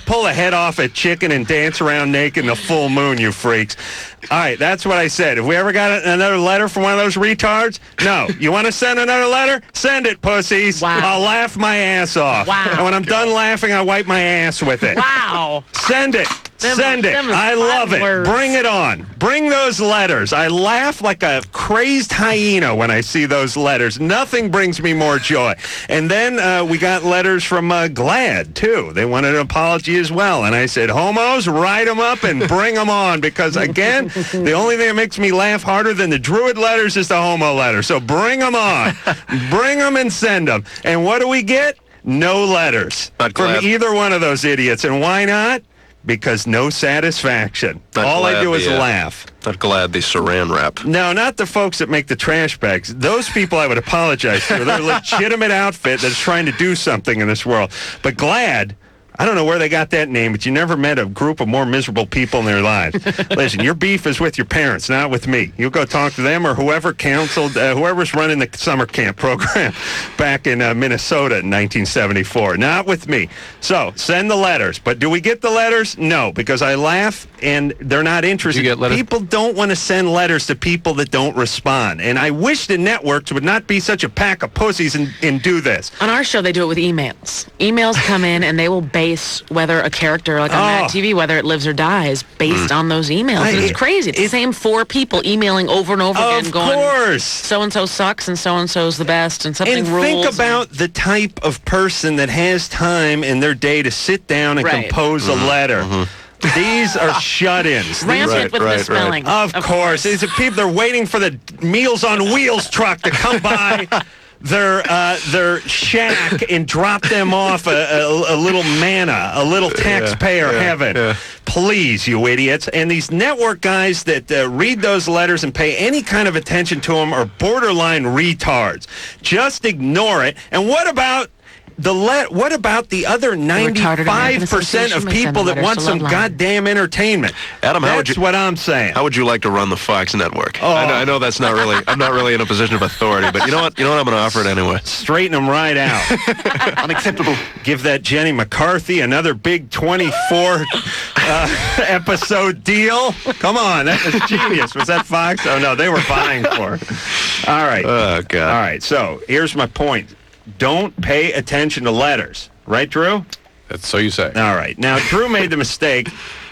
pull a head off a chicken and dance around naked in the full moon, you freaks. All right, that's what I said. If we ever got another letter from one of those retards, no. You want to send another letter? Send it, pussies. Wow. I'll laugh my ass off. Wow. And when I'm done laughing, I wipe my ass with it. Wow. Send it. Send it. them is I love it. words. Bring it on. Bring those letters. I laugh like a crazed hyena when I see those letters. Nothing brings me more joy. And then we got letters from GLAAD, too. They wanted an apology as well. And I said, homos, write them up and bring them on. Because, again, the only thing that makes me laugh harder than the druid letters is the homo letter. So bring them on. Bring them and send them. And what do we get? No letters from either one of those idiots. And why not? Because no satisfaction. All I do is laugh. Not glad the saran wrap. No, not the folks that make the trash bags. Those people I would apologize to. They're a legitimate outfit that's trying to do something in this world. But GLAAD, I don't know where they got that name, but you never met a group of more miserable people in their lives. Listen, your beef is with your parents, not with me. You go talk to them or whoever counseled, whoever's running the summer camp program back in Minnesota in 1974. Not with me. So send the letters. But do we get the letters? No, because I laugh and they're not interested. Did you get letters? People don't want to send letters to people that don't respond. And I wish the networks would not be such a pack of pussies and do this. On our show, they do it with emails. Emails come in and they will base whether a character, like on Mad TV, whether it lives or dies, based on those emails. And it's crazy. It's the same 4 people emailing over and over again, going, Of course. so-and-so sucks and so-and-so's the best and something And rules. think about the type of person that has time in their day to sit down and compose a letter. These are shut-ins. Rampant with misspelling. Of course. These are people, they're waiting for the Meals on Wheels truck to come by their shack and drop them off a little manna, a little taxpayer heaven. Yeah. Please, you idiots. And these network guys that read those letters and pay any kind of attention to them are borderline retards. Just ignore it. And what about the other 95% of people that want some goddamn entertainment? Adam, that's what I'm saying. How would you like to run the Fox network? Oh. I know that's not really. I'm not really in a position of authority, but you know what? I'm going to offer it anyway. Straighten them right out. Unacceptable. Give that Jenny McCarthy another big 24 episode deal. Come on, that was genius. Was that Fox? Oh no, they were vying for it. All right. Oh God. All right. So here's my point. Don't pay attention to letters. Right, Drew? That's so you say. All right. Now, Drew made the mistake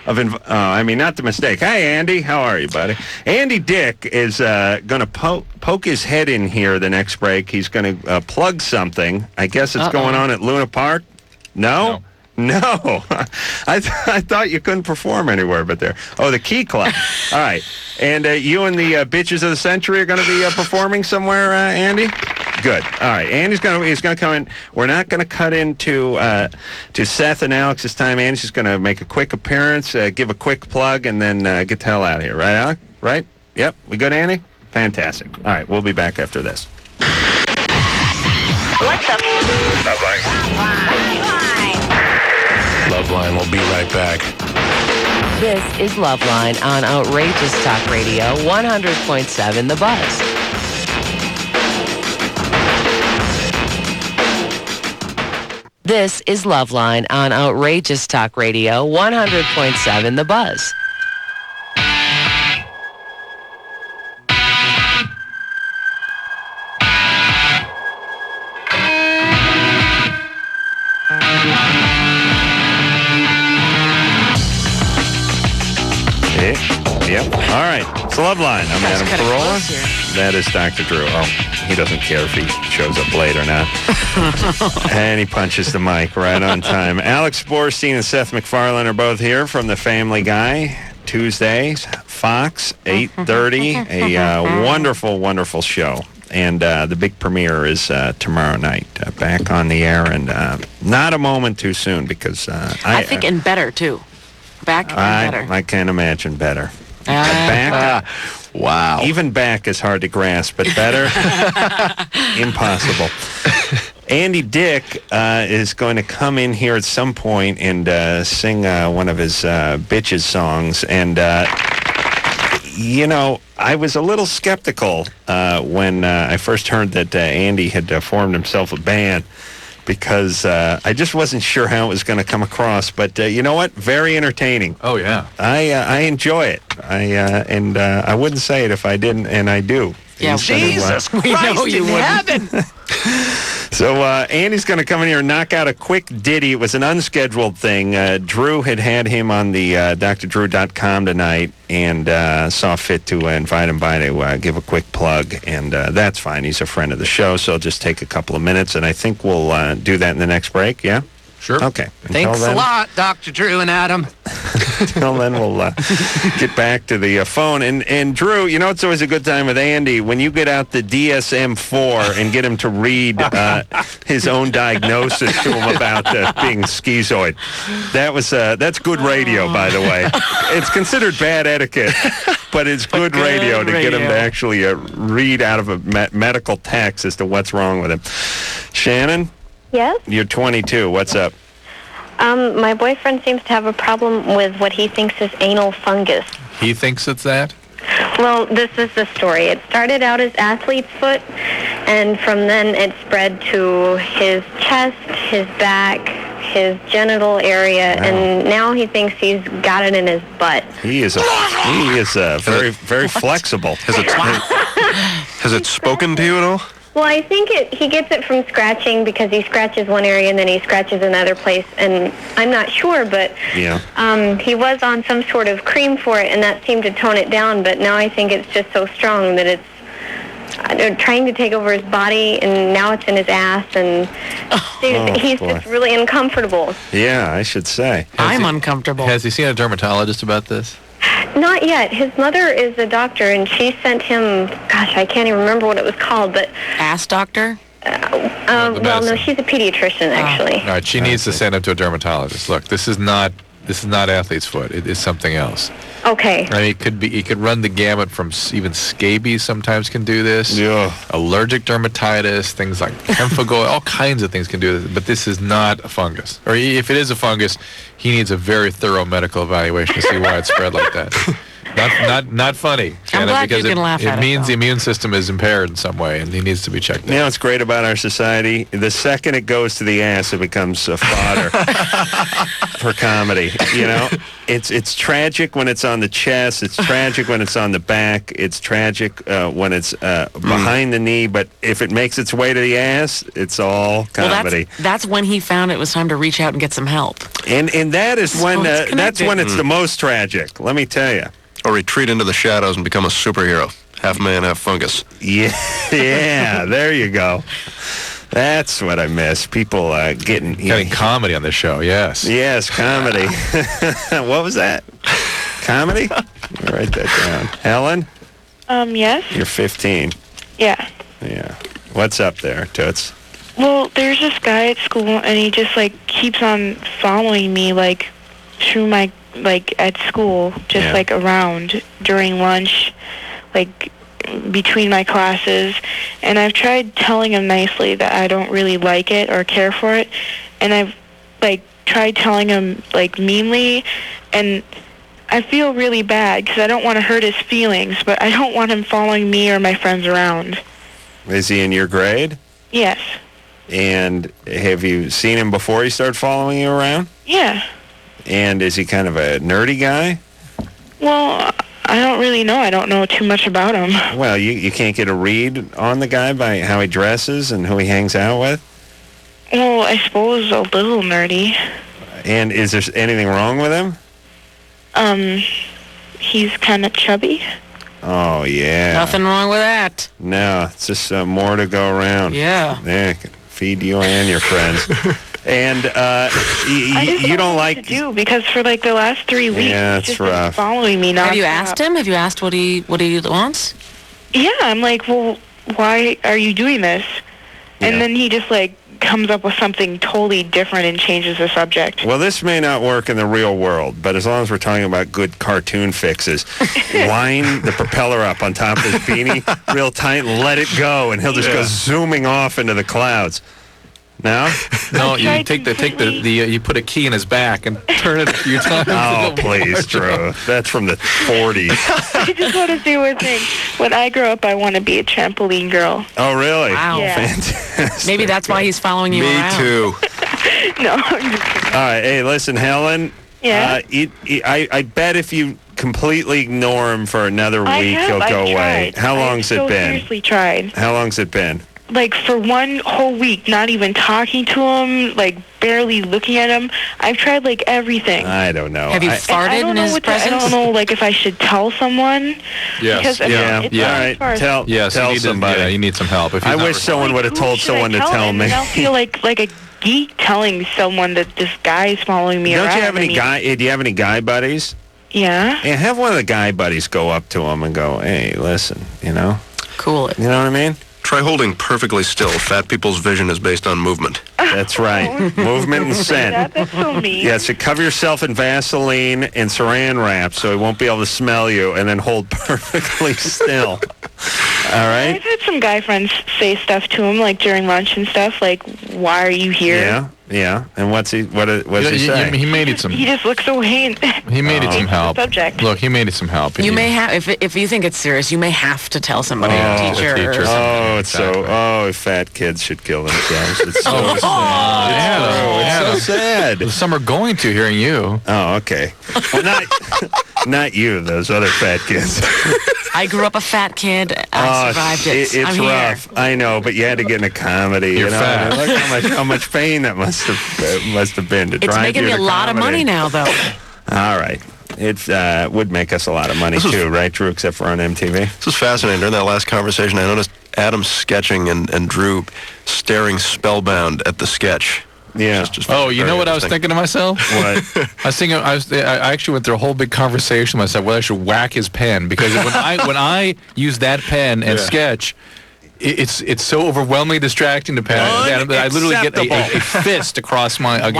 of, not the mistake. Hey, Andy. How are you, buddy? Andy Dick is going to poke his head in here the next break. He's going to plug something. I guess it's going on at Luna Park. No? No. I thought you couldn't perform anywhere but there. Oh, the Key Club. All right. And you and the Bitches of the Century are going to be performing somewhere, Andy? Good. All right. Andy's gonna come in. We're not gonna cut into to Seth and Alex this time. Andy's just gonna make a quick appearance, give a quick plug, and then get the hell out of here. Right, Alex? Right? Yep. We good, Andy? Fantastic. All right. We'll be back after this. What's up? LoveLine will be right back. This is LoveLine on Outrageous Talk Radio, 100.7 The Buzz. This is LoveLine on Outrageous Talk Radio, 100.7 The Buzz. Yep. All right. It's LoveLine. I'm Adam Carolla. That is Dr. Drew. Oh, he doesn't care if he shows up late or not. And he punches the mic right on time. Alex Borstein and Seth MacFarlane are both here from The Family Guy. Tuesdays, Fox, 8:30. A wonderful, wonderful show. And the big premiere is tomorrow night. Back on the air, and not a moment too soon, because I think and better, too. Back and better. I can't imagine better. Back? Wow. Even back is hard to grasp, but better? Impossible. Andy Dick is going to come in here at some point and sing one of his bitches songs. And, you know, I was a little skeptical when I first heard that Andy had formed himself a band, because I just wasn't sure how it was going to come across. But you know what? Very entertaining. Oh, yeah. I enjoy it. I wouldn't say it if I didn't, and I do. Yeah, Jesus Christ, we know you wouldn't. So Andy's going to come in here and knock out a quick ditty. It was an unscheduled thing. Drew had him on the drdrew.com tonight, and saw fit to invite him by to give a quick plug, and that's fine. He's a friend of the show, so it'll just take a couple of minutes, and I think we'll do that in the next break, yeah? Sure. Okay. Thanks a lot, Dr. Drew and Adam. Until then, we'll get back to the phone. And Drew, you know, it's always a good time with Andy when you get out the DSM-4 and get him to read his own diagnosis to him about being schizoid. That's good radio, by the way. It's considered bad etiquette, but it's good radio to get him to actually read out of a medical text as to what's wrong with him. Shannon? Yes? You're 22. What's up? My boyfriend seems to have a problem with what he thinks is anal fungus. He thinks it's that? Well, this is the story. It started out as athlete's foot, and from then it spread to his chest, his back, his genital area, and now he thinks he's got it in his butt. He is very, very flexible. Has it spoken to you at all? Well, I think he gets it from scratching, because he scratches one area and then he scratches another place, and I'm not sure, but he was on some sort of cream for it, and that seemed to tone it down, but now I think it's just so strong that it's trying to take over his body, and now it's in his ass, and he's just really uncomfortable. Yeah, I should say. I'm uncomfortable. Has he seen a dermatologist about this? Not yet. His mother is a doctor, and she sent him, gosh, I can't even remember what it was called, but... Ass doctor? Well, no, she's a pediatrician, actually. All right, she needs to send him to a dermatologist. Look, this is not athlete's foot. It is something else. Okay. I mean, it could run the gamut from even scabies sometimes can do this. Yeah. Allergic dermatitis, things like pemphigoid, all kinds of things can do this. But this is not a fungus. Or if it is a fungus, he needs a very thorough medical evaluation to see why it's spread like that. Not funny, Shannon, glad because you can laugh at it means the immune system is impaired in some way, and he needs to be checked out. You know what's great about our society? The second it goes to the ass, it becomes fodder for comedy. You know, it's tragic when it's on the chest. It's tragic when it's on the back. It's tragic when it's behind the knee. But if it makes its way to the ass, it's all comedy. Well, that's when he found it was time to reach out and get some help. And that is when that's when it's the most tragic. Let me tell you. Or retreat into the shadows and become a superhero. Half man, half fungus. Yeah, there you go. That's what I miss. People getting comedy on this show, yes. Yes, comedy. What was that? Comedy? Write that down. Helen? Yes? You're 15. Yeah. Yeah. What's up there, Toots? Well, there's this guy at school, and he just, like, keeps on following me, like, through my, like, at school, just, like, around during lunch, like, between my classes. And I've tried telling him nicely that I don't really like it or care for it. And I've, like, tried telling him, like, meanly, and I feel really bad because I don't want to hurt his feelings, but I don't want him following me or my friends around. Is he in your grade? Yes. And have you seen him before he started following you around? Yeah. And is he kind of a nerdy guy? Well, I don't really know. I don't know too much about him. Well, you can't get a read on the guy by how he dresses and who he hangs out with? Well, I suppose a little nerdy. And is there anything wrong with him? He's kind of chubby. Oh, yeah. Nothing wrong with that. No, it's just more to go around. Yeah. Yeah, feed you and your friends. And you don't like to do because for like the last 3 weeks, yeah, he's it's just been rough. following me now. Have you asked him? Have you asked what he wants? Yeah, I'm like, well, why are you doing this? And then he just like comes up with something totally different and changes the subject. Well, this may not work in the real world, but as long as we're talking about good cartoon fixes, wind the propeller up on top of his beanie real tight and let it go, and he'll just go zooming off into the clouds. No? No, you take you put a key in his back and turn it a few times. Oh, please, Drew. That's from the 40s. I just want to say one thing. When I grow up, I want to be a trampoline girl. Oh, really? Wow. Yeah. Fantastic. Maybe that's why he's following you around. Me too. No, I'm just kidding. All right. Hey, listen, Helen. Yeah? I bet if you completely ignore him for another week, he'll go away. Tried. How long's it been? Seriously tried. How long's it been? Like, for one whole week, not even talking to him, like, barely looking at him. I've tried, like, everything. I don't know. Have you farted in his presence? I don't know, like, if I should tell someone. Yes. Because, I mean, it's All right. Tell somebody. You need some help. If I wish someone would have told someone to tell me. I feel like a geek telling someone that this guy is following me around. Don't you have any do you have any guy buddies? Yeah. And have one of the guy buddies go up to him and go, hey, listen, Cool it. You know what I mean? Try holding perfectly still. Fat people's vision is based on movement. That's right. Movement and scent. That's so mean. Yeah, so cover yourself in Vaseline and saran wrap so he won't be able to smell you, and then hold perfectly still. All right? I've had some guy friends say stuff to him, like, during lunch and stuff, like, why are you here? Yeah. And what does he say? He made it some. He just looks so hate. He made it some help. Subject. Look, he made it some help. You may have, if you think it's serious, you may have to tell somebody, a teacher. It's so. Fat kids should kill themselves. It's so sad. It's so sad. Some are going to, hearing you. Oh, okay. Well, not you. Those other fat kids. I grew up a fat kid. I survived it. It's I'm rough. Here. I know, but you had to get in a comedy. You're fat. Look how much pain that must have been to It's drive making you me a to lot of comedy. money now, though. All right. It would make us a lot of money, too, right, Drew, except for on MTV? This was fascinating. During that last conversation, I noticed Adam sketching and Drew staring spellbound at the sketch. Yeah. You know what I was thinking to myself? What? I was thinking. I actually went through a whole big conversation with myself whether I should whack his pen, because when I use that pen and sketch, it's so overwhelmingly distracting to pen that I literally get a fist across my arm.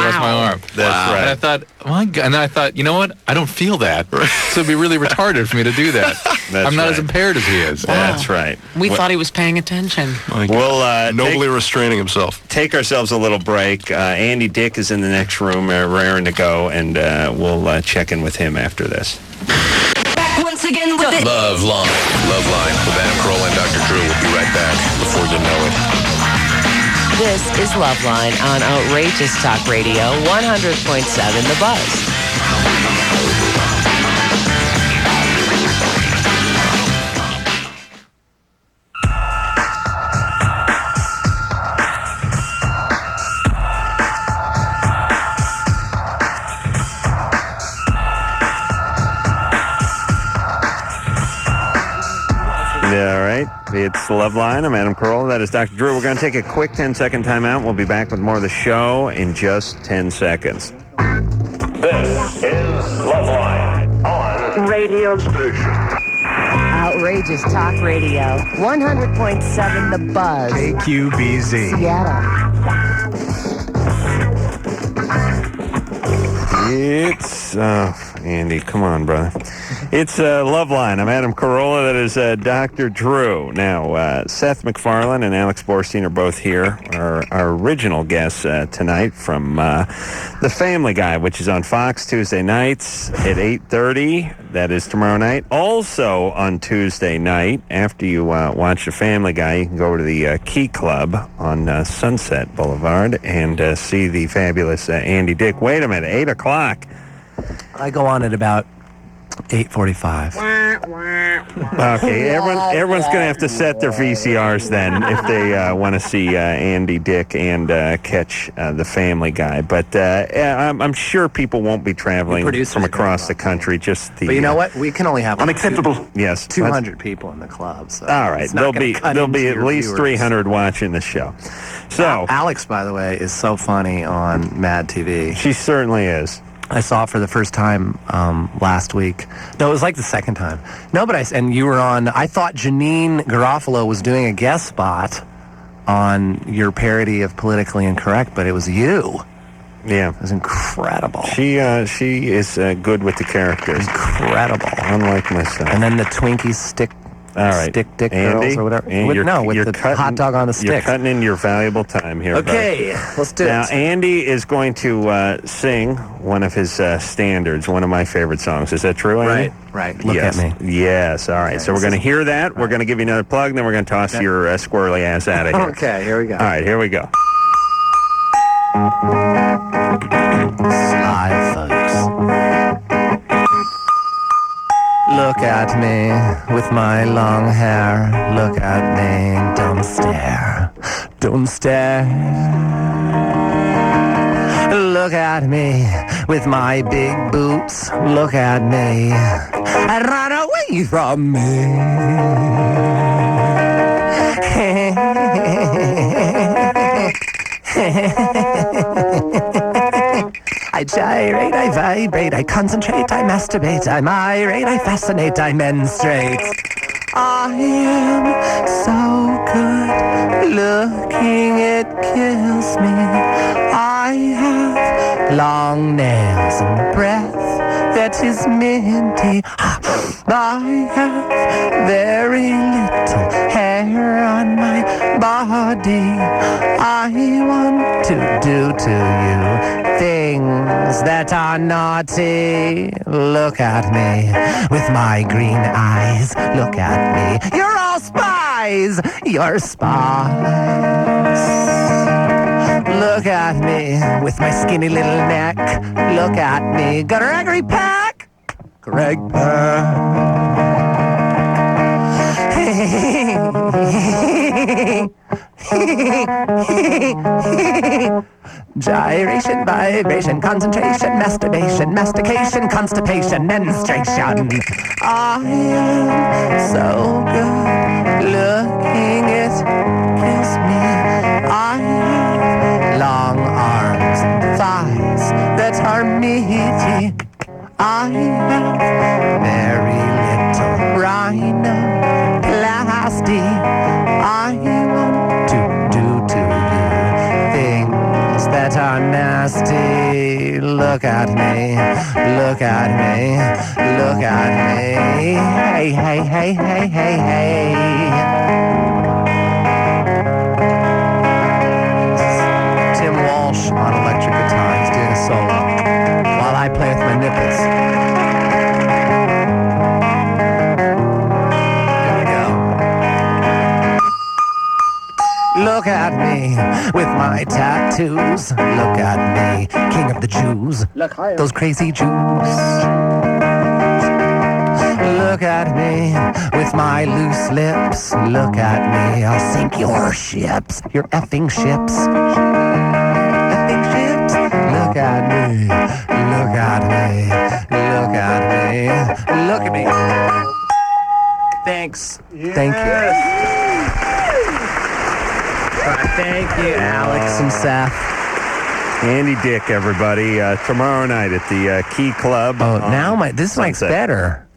That's right. And I thought, my God. And then I thought, you know what? I don't feel that, so it'd be really retarded for me to do that. I'm not as impaired as he is. Wow. That's right. We thought he was paying attention. We'll nobly restraining himself. Take ourselves a little break. Andy Dick is in the next room, raring to go, and we'll check in with him after this. Back once again with it. LoveLine with Adam Carolla and Dr. Drew. We'll be right back before you know it. This is LoveLine on Outrageous Talk Radio, 100.7 The Buzz. All right. It's LoveLine. I'm Adam Carolla. That is Dr. Drew. We're going to take a quick 10-second timeout. We'll be back with more of the show in just 10 seconds. This is LoveLine on radio station. Outrageous Talk Radio. 100.7 The Buzz. KQBZ. Seattle. It's, Andy, come on, brother. It's LoveLine. I'm Adam Carolla. That is Dr. Drew. Now, Seth MacFarlane and Alex Borstein are both here. Our original guests tonight from The Family Guy, which is on Fox Tuesday nights at 8:30. That is tomorrow night. Also on Tuesday night, after you watch The Family Guy, you can go to the Key Club on Sunset Boulevard and see the fabulous Andy Dick. Wait a minute, 8 o'clock. I go on at about 8:45. Okay, everyone's going to have to set their VCRs then if they want to see Andy Dick and catch The Family Guy. But I'm sure people won't be traveling from across the country. Just the. But you know what? We can only have unacceptable. Yes, 200 people in the club. So all right, there'll be at least 300 watching the show. So Alex, by the way, is so funny on Mad TV. She certainly is. I saw it for the first time last week. No, it was like the second time. No, but and you were on. I thought Janine Garofalo was doing a guest spot on your parody of Politically Incorrect, but it was you. Yeah, it was incredible. She is good with the characters. Incredible, unlike myself. And then the Twinkies stick. All right, stick dick Andy, girls or whatever. With the hot dog on the stick. You're cutting in your valuable time here. Okay, let's do it. Now, Andy is going to sing one of his standards, one of my favorite songs. Is that true, Andy? Right. Look at me. Yes, all right. Okay, so we're going to hear that. Right. We're going to give you another plug, and then we're going to toss your squirrely ass out of here. Okay, here we go. All right, here we go. Sly folks. Look at me with my long hair. Look at me, don't stare. Don't stare. Look at me with my big boots. Look at me. And run away from me. I gyrate, I vibrate, I concentrate, I masturbate, I irate, I fascinate, I menstruate. I am so good looking, it kills me. I have long nails and breath that is minty. I have very little hair on my body. I want to do to you things that are naughty. Look at me with my green eyes. Look at me. You're all spies. You're spies. Look at me with my skinny little neck. Look at me. Gregory Peck. Greg Peck. Gyration, vibration, concentration, masturbation, mastication, constipation, menstruation. I am so good looking, it kills me. I have long arms and thighs that are meaty. I have very little rhinoplasty. I want to do to you things that are nasty. Look at me, look at me, look at me. Hey, hey, hey, hey, hey, hey. Tim Walsh on electric guitar. He's doing a solo while I play with my nipples. Look at me with my tattoos. Look at me, king of the Jews. Those crazy Jews. Look at me with my loose lips. Look at me, I'll sink your ships. Your effing ships. Effing ships. Look at me. Look at me. Look at me. Look at me. Thanks. Yes. Thank you. Thank you, Alex and Seth. Andy Dick, everybody. Tomorrow night at the Key Club. Oh, now this mic's better.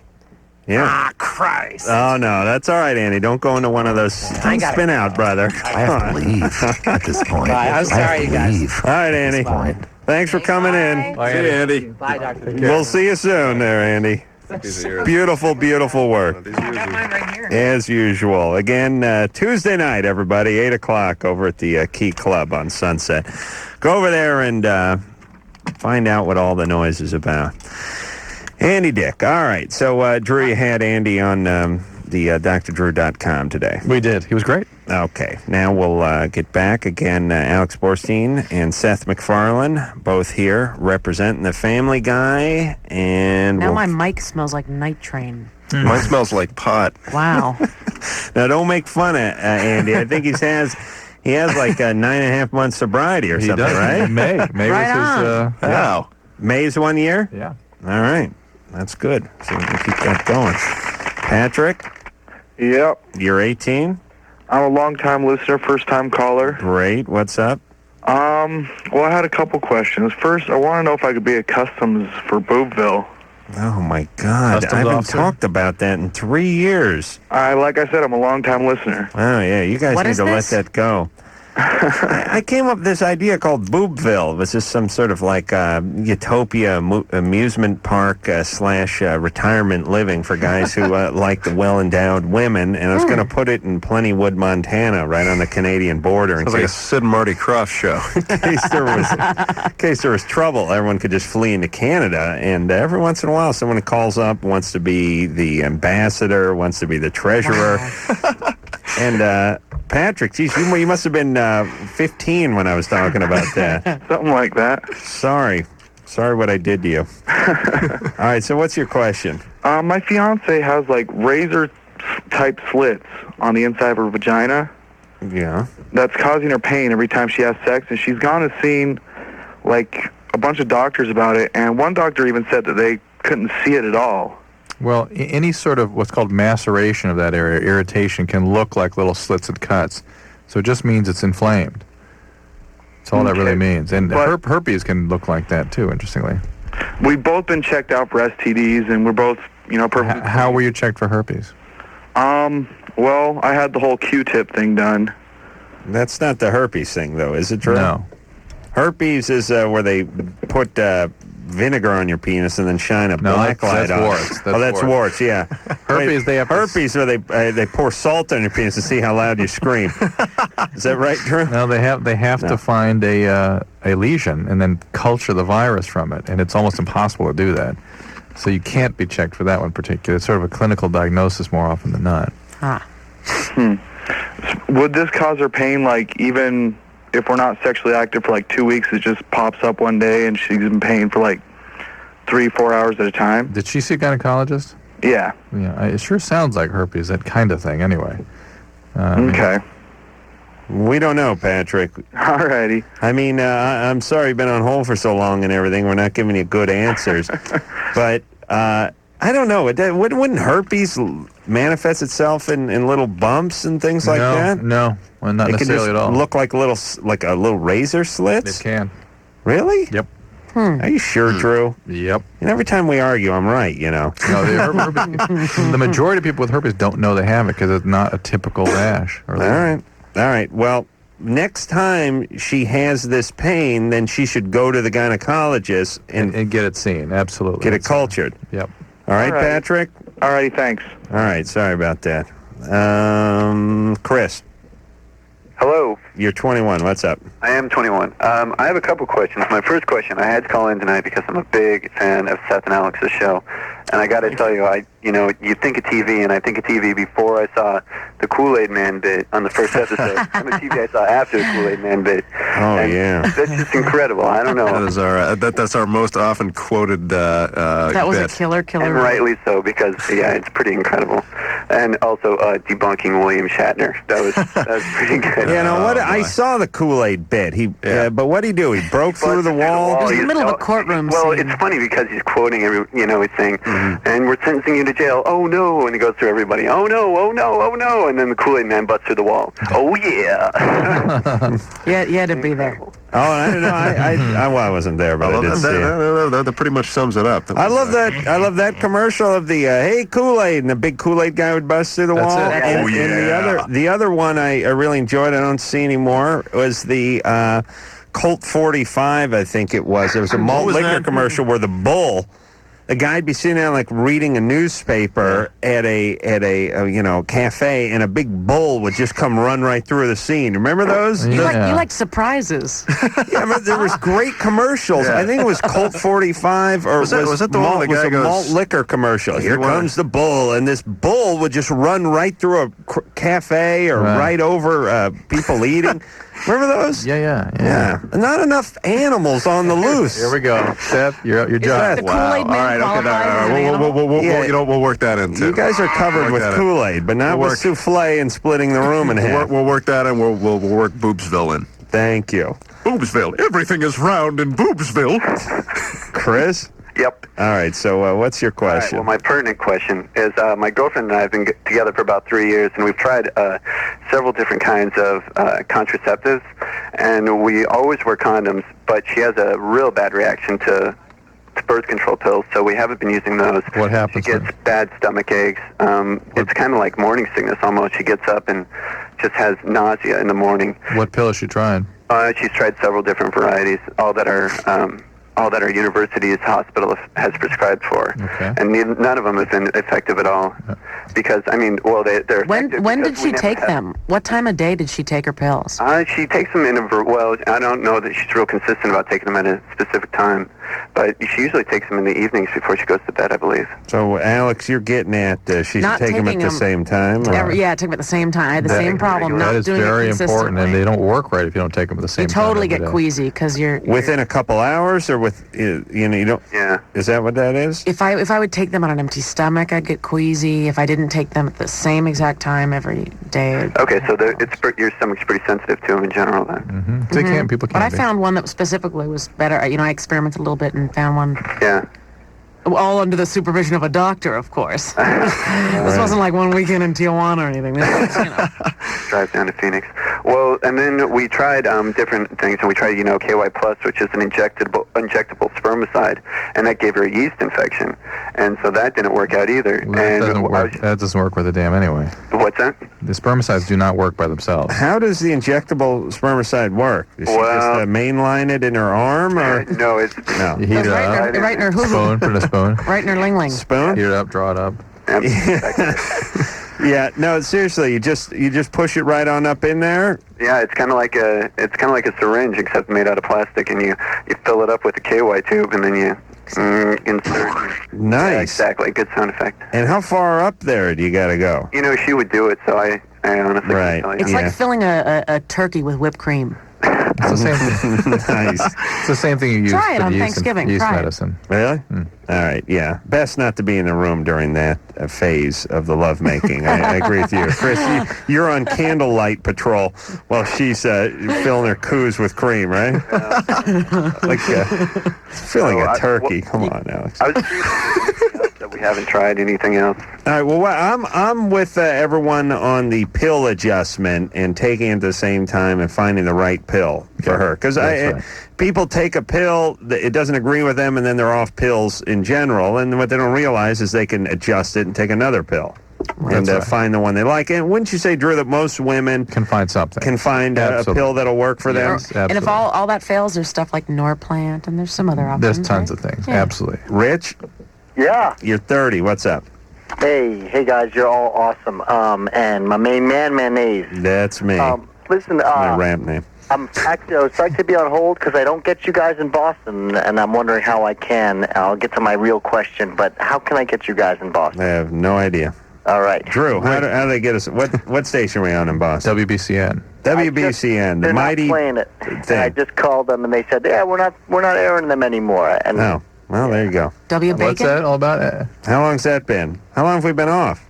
Yeah. Ah, Christ. Oh, no, that's all right, Andy. Don't go into one of those. Don't spin out, brother. I have to leave at this point. Bye. I'm sorry, you guys. All right, Andy. Thanks for coming in. Bye, Andy. Bye, Dr. We'll see you soon there, Andy. Beautiful, beautiful work. As usual. Again, Tuesday night, everybody, 8 o'clock over at the Key Club on Sunset. Go over there and find out what all the noise is about. Andy Dick. All right. So, Drew, you had Andy on the drdrew.com today. We did. He was great. Okay. Now we'll get back again. Alex Borstein and Seth MacFarlane, both here representing the Family Guy. And Now my mic smells like night train. Mine smells like pot. Wow. Now, don't make fun of Andy. I think he has like a 9.5 months sobriety or something, right? May Right was his. Wow. May's 1 year? Yeah. All right. That's good. So we can keep that going. Patrick, Yep. you're 18? I'm a long-time listener, first-time caller. Great. What's up? Well, I had a couple questions. First, I want to know if I could be a customs for Boobville. Oh, my God. Customs I haven't officer? talked about that in 3 years. Like I said, I'm a long-time listener. Oh, yeah. You guys What need is to this? let that go. I came up with this idea called Boobville. It was just some sort of like utopia amusement park slash retirement living for guys who like the well-endowed women. And I was going to put it in Plentywood, Montana, right on the Canadian border. Sounds like a Sid and Marty Krofft show. In case there was trouble, everyone could just flee into Canada. And every once in a while, someone calls up, wants to be the ambassador, wants to be the treasurer. And Patrick, geez, you must have been 15 when I was talking about that. Something like that. Sorry what I did to you. All right, so what's your question? My fiance has like razor-type slits on the inside of her vagina. Yeah. That's causing her pain every time she has sex, and she's gone and seen like a bunch of doctors about it, and one doctor even said that they couldn't see it at all. Well, any sort of what's called maceration of that area, irritation, can look like little slits and cuts. So it just means it's inflamed. That's all that really means. And herpes can look like that, too, interestingly. We've both been checked out for STDs, and we're both, perfect. How were you checked for herpes? Well, I had the whole Q-tip thing done. That's not the herpes thing, though, is it, Drew? No. Herpes is where they put vinegar on your penis and then shine a black light that's on warts. it. That's warts, yeah. Herpes, they have herpes where they pour salt on your penis to see how loud you scream. Is that right, Drew? No, they have to find a lesion and then culture the virus from it, and it's almost impossible to do that. So you can't be checked for that one particular. It's sort of a clinical diagnosis more often than not. Would this cause her pain, like, even if we're not sexually active for like 2 weeks, it just pops up one day and she's in pain for like 3-4 hours at a time? Did she see a gynecologist? Yeah. Yeah, it sure sounds like herpes, that kind of thing, anyway. Okay. We don't know, Patrick. Alrighty. I mean, I'm sorry you've been on hold for so long and everything. We're not giving you good answers. But I don't know. Wouldn't herpes manifest itself in little bumps and things like that? No, well, not necessarily at all. Look like a little razor slits? It can. Really? Yep. Are you sure, Drew? Yep. And every time we argue, I'm right, No, the majority of people with herpes don't know they have it because it's not a typical rash. All right. Well, next time she has this pain, then she should go to the gynecologist and get it seen. Absolutely. Get it cultured. Yep. All right, Patrick? All righty, thanks. All right, sorry about that. Chris. Hello. You're 21. What's up? I am 21. I have a couple questions. My first question, I had to call in tonight because I'm a big fan of Seth and Alex's show. And I got to tell you, you think of TV, and I think of TV before I saw the Kool-Aid Man bit on the first episode. I'm a TV I saw after the Kool-Aid Man bit. Oh, and yeah. That's just incredible. I don't know. That is that's our most often quoted That was bit. a killer. And rightly so, because, it's pretty incredible. And also debunking William Shatner. That was pretty good. Yeah, no, I saw the Kool-Aid bit. But what did he do? He broke through the wall? It was in the middle of a courtroom Well, scene. it's funny because he's quoting, he's saying, and we're sentencing you to jail. Oh no! And he goes through everybody. Oh no! Oh no! Oh no! And then the Kool-Aid Man busts through the wall. Oh yeah! Yeah, you had to be there. Oh, I don't know. I wasn't there, but I did see it. That pretty much sums it up. I love that. I love that commercial of the hey Kool-Aid, and the big Kool-Aid guy would bust through the wall. It. And the other one I really enjoyed. I don't see anymore. Was the Colt 45? I think it was. There was a malt liquor commercial where the bull. The guy'd be sitting there like reading a newspaper at a cafe, and a big bull would just come run right through the scene. Remember those? You like surprises. Yeah, but there was great commercials. I think it was Colt 45 or was that the one? It was a malt liquor commercial. Here comes the bull, and this bull would just run right through a cafe or right over people eating. Remember those? Yeah. Not enough animals on the loose. Here we go, Seth. You're up your job. Wow. All right. We'll work that in too. You guys are covered with Kool-Aid, but not with souffle and splitting the room in half. We'll work that in. We'll work Boobsville in. Thank you. Boobsville. Everything is round in Boobsville. Chris? Yep. All right, so what's your question? Well, my pertinent question is my girlfriend and I have been together for about 3 years, and we've tried several different kinds of contraceptives, and we always wear condoms, but she has a real bad reaction to birth control pills, so we haven't been using those. What happens? She gets bad stomach aches. It's kind of like morning sickness almost. She gets up and just has nausea in the morning. What pill is she trying? She's tried several different varieties, all that our university's hospital has prescribed for, and none of them have been effective at all. Because they're When did she take them? What time of day did she take her pills? She takes them I don't know that she's real consistent about taking them at a specific time, but she usually takes them in the evenings before she goes to bed, I believe. So, Alex, you're getting at she should take them at the same time? Yeah, take them at the same time. I had the same problem. That is very important, and they don't work right if you don't take them at the same time. You totally get queasy because you're within a couple hours, or you don't. Yeah. Is that what that is? If I would take them on an empty stomach, I'd get queasy. If I didn't take them at the same exact time every day. Okay, so your stomach's pretty sensitive to them in general, then. Mm-hmm. People can. But I found one that specifically was better. I experimented a little bit and found one. Yeah. All under the supervision of a doctor, of course. This wasn't like one weekend in Tijuana or anything. This was, Drive down to Phoenix. Well, and then we tried different things, and we tried, KY Plus, which is an injectable spermicide, and that gave her a yeast infection, and so that didn't work out either. That doesn't work with a damn anyway. What's that? The spermicides do not work by themselves. How does the injectable spermicide work? Does she just mainline it in her arm, or no? No. You heat it up. right in her hoo-hoo. Spoon. Put in a spoon. Right in her ling-ling. Spoon? Heat it up. Draw it up. Yeah, no, seriously, you just push it right on up in there. Yeah, it's kind of like a syringe except made out of plastic, and you fill it up with a KY tube, and then you insert. Nice. Yeah, exactly. Good sound effect. And how far up there do you got to go? She would do it, so I honestly can't tell you. It's like filling a turkey with whipped cream. It's the same thing. Nice. It's the same thing you use Try it for on yeast Thanksgiving. yeast Try it. medicine. Really? All right, yeah. Best not to be in the room during that phase of the lovemaking. I agree with you. Chris, you're on candlelight patrol while she's filling her coos with cream, right? Like filling a turkey. Come on, Alex. I was curious that we haven't tried anything else. All right, well, I'm with everyone on the pill adjustment and taking it at the same time and finding the right pill for her. Because people take a pill, it doesn't agree with them, and then they're off pills in general. And what they don't realize is they can adjust it and take another pill. And find the one they like. And wouldn't you say, Drew, that most women can find something? Can find a pill that'll work for them? And if all that fails, there's stuff like Norplant, and there's some other options. There's tons of things. Yeah. Absolutely. Rich? Yeah. You're 30. What's up? Hey guys, you're all awesome. And my main man, Mayonnaise. That's me. Listen, my ramp name. I'm actually, I was trying to be on hold because I don't get you guys in Boston, and I'm wondering how I can. I'll get to my real question, but how can I get you guys in Boston? I have no idea. All right. Drew, how do they get us? What station are we on in Boston? WBCN. WBCN, the They're mighty not playing it. And I just called them, and they said, "Yeah, we're not airing them anymore." And well, there you go. W. Bacon? What's that all about? How long's that been? How long have we been off?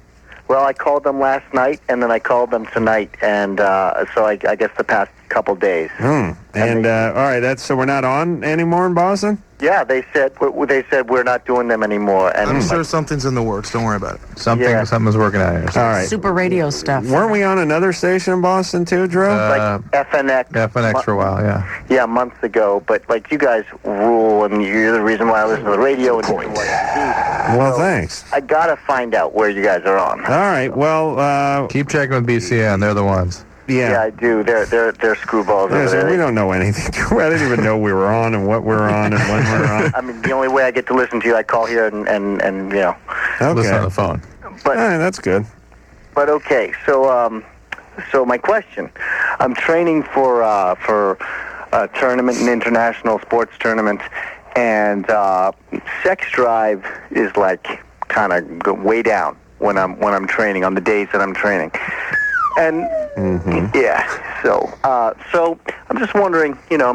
Well, I called them last night, and then I called them tonight, and so I guess the past couple days. And all right, so we're not on anymore in Boston? Yeah, they said we're not doing them anymore. And I'm sure something's in the works. Don't worry about it. Something's working out here. All right. Super radio stuff. Weren't we on another station in Boston too, Drew? Like FNX. FNX for a while, yeah. Yeah, months ago. But like you guys rule, and you're the reason why I listen to the radio. And Well, thanks. I gotta find out where you guys are on. All right. Well, keep checking with BCN. They're the ones. Yeah, I do. They're screwballs. Yeah, over so there. we don't know anything. I didn't even know we were on and what we're on and when we're on. I mean, the only way I get to listen to you, I call here and you know. Okay. Listen on the phone. But that's good. But okay, so my question, I'm training for a tournament, an international sports tournament, and sex drive is like kind of way down when I'm training on the days that I'm training. And yeah, so I'm just wondering, you know,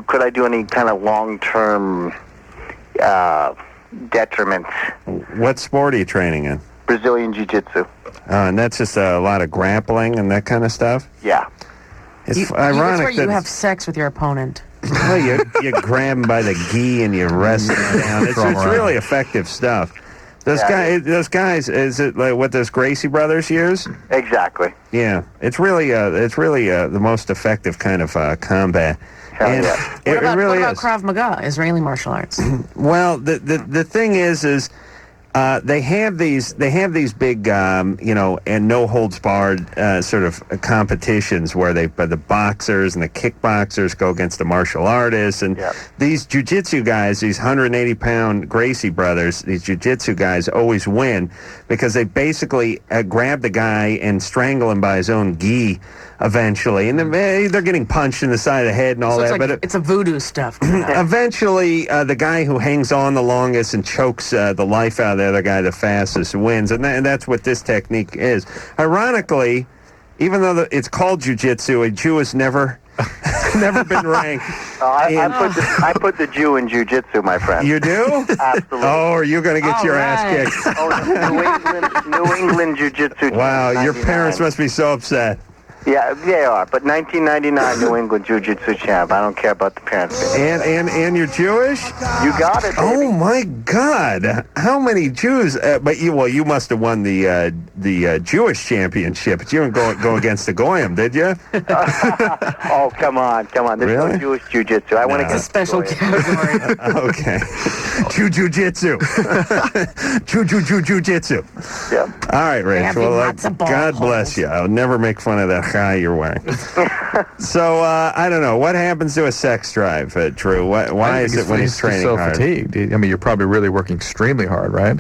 could I do any kind of long-term detriment? What sport are you training in? Brazilian Jiu-Jitsu. And that's just a lot of grappling and that kind of stuff? Yeah. It's That's ironic where you that have sex with your opponent. well, you grab him by the gi and you wrest him down. It's really effective stuff. Those guys, is it like what those Gracie brothers use? Exactly. Yeah, it's really the most effective kind of combat. And What about Krav Maga, Israeli martial arts? Well, the thing is they have these big and no holds barred sort of competitions where the boxers and the kickboxers go against the martial artists, and these jiu-jitsu guys, these 180-pound Gracie brothers, these jiu-jitsu guys always win because they basically grab the guy and strangle him by his own gi eventually, and then they're getting punched in the side of the head and all that. But it's a voodoo stuff. Eventually, the guy who hangs on the longest and chokes the life out of the other guy the fastest wins, and that's what this technique is. Ironically, even though it's called jiu-jitsu, a Jew has never been ranked. I put the Jew in jiu-jitsu, my friend. You do? Absolutely. Oh, are you going to get your ass kicked? New England jiu-jitsu. Wow, your parents must be so upset. Yeah, they are. But 1999 New England Jiu-Jitsu champ. I don't care about the parents. And you're Jewish? You got it, baby. Oh my God! How many Jews? But you must have won the Jewish championship. But you didn't go against the Goyim, did you? Oh, come on! There's no Jewish Jiu-Jitsu. I went against a special category. Okay. Jiu-Jitsu. Jiu-Jitsu. Yeah. All right, Rich. Well, God bless you. I'll never make fun of that guy you're wearing. So, I don't know. What happens to a sex drive, Drew? Why is it when he's training so hard? Fatigued. I mean, you're probably really working extremely hard, right?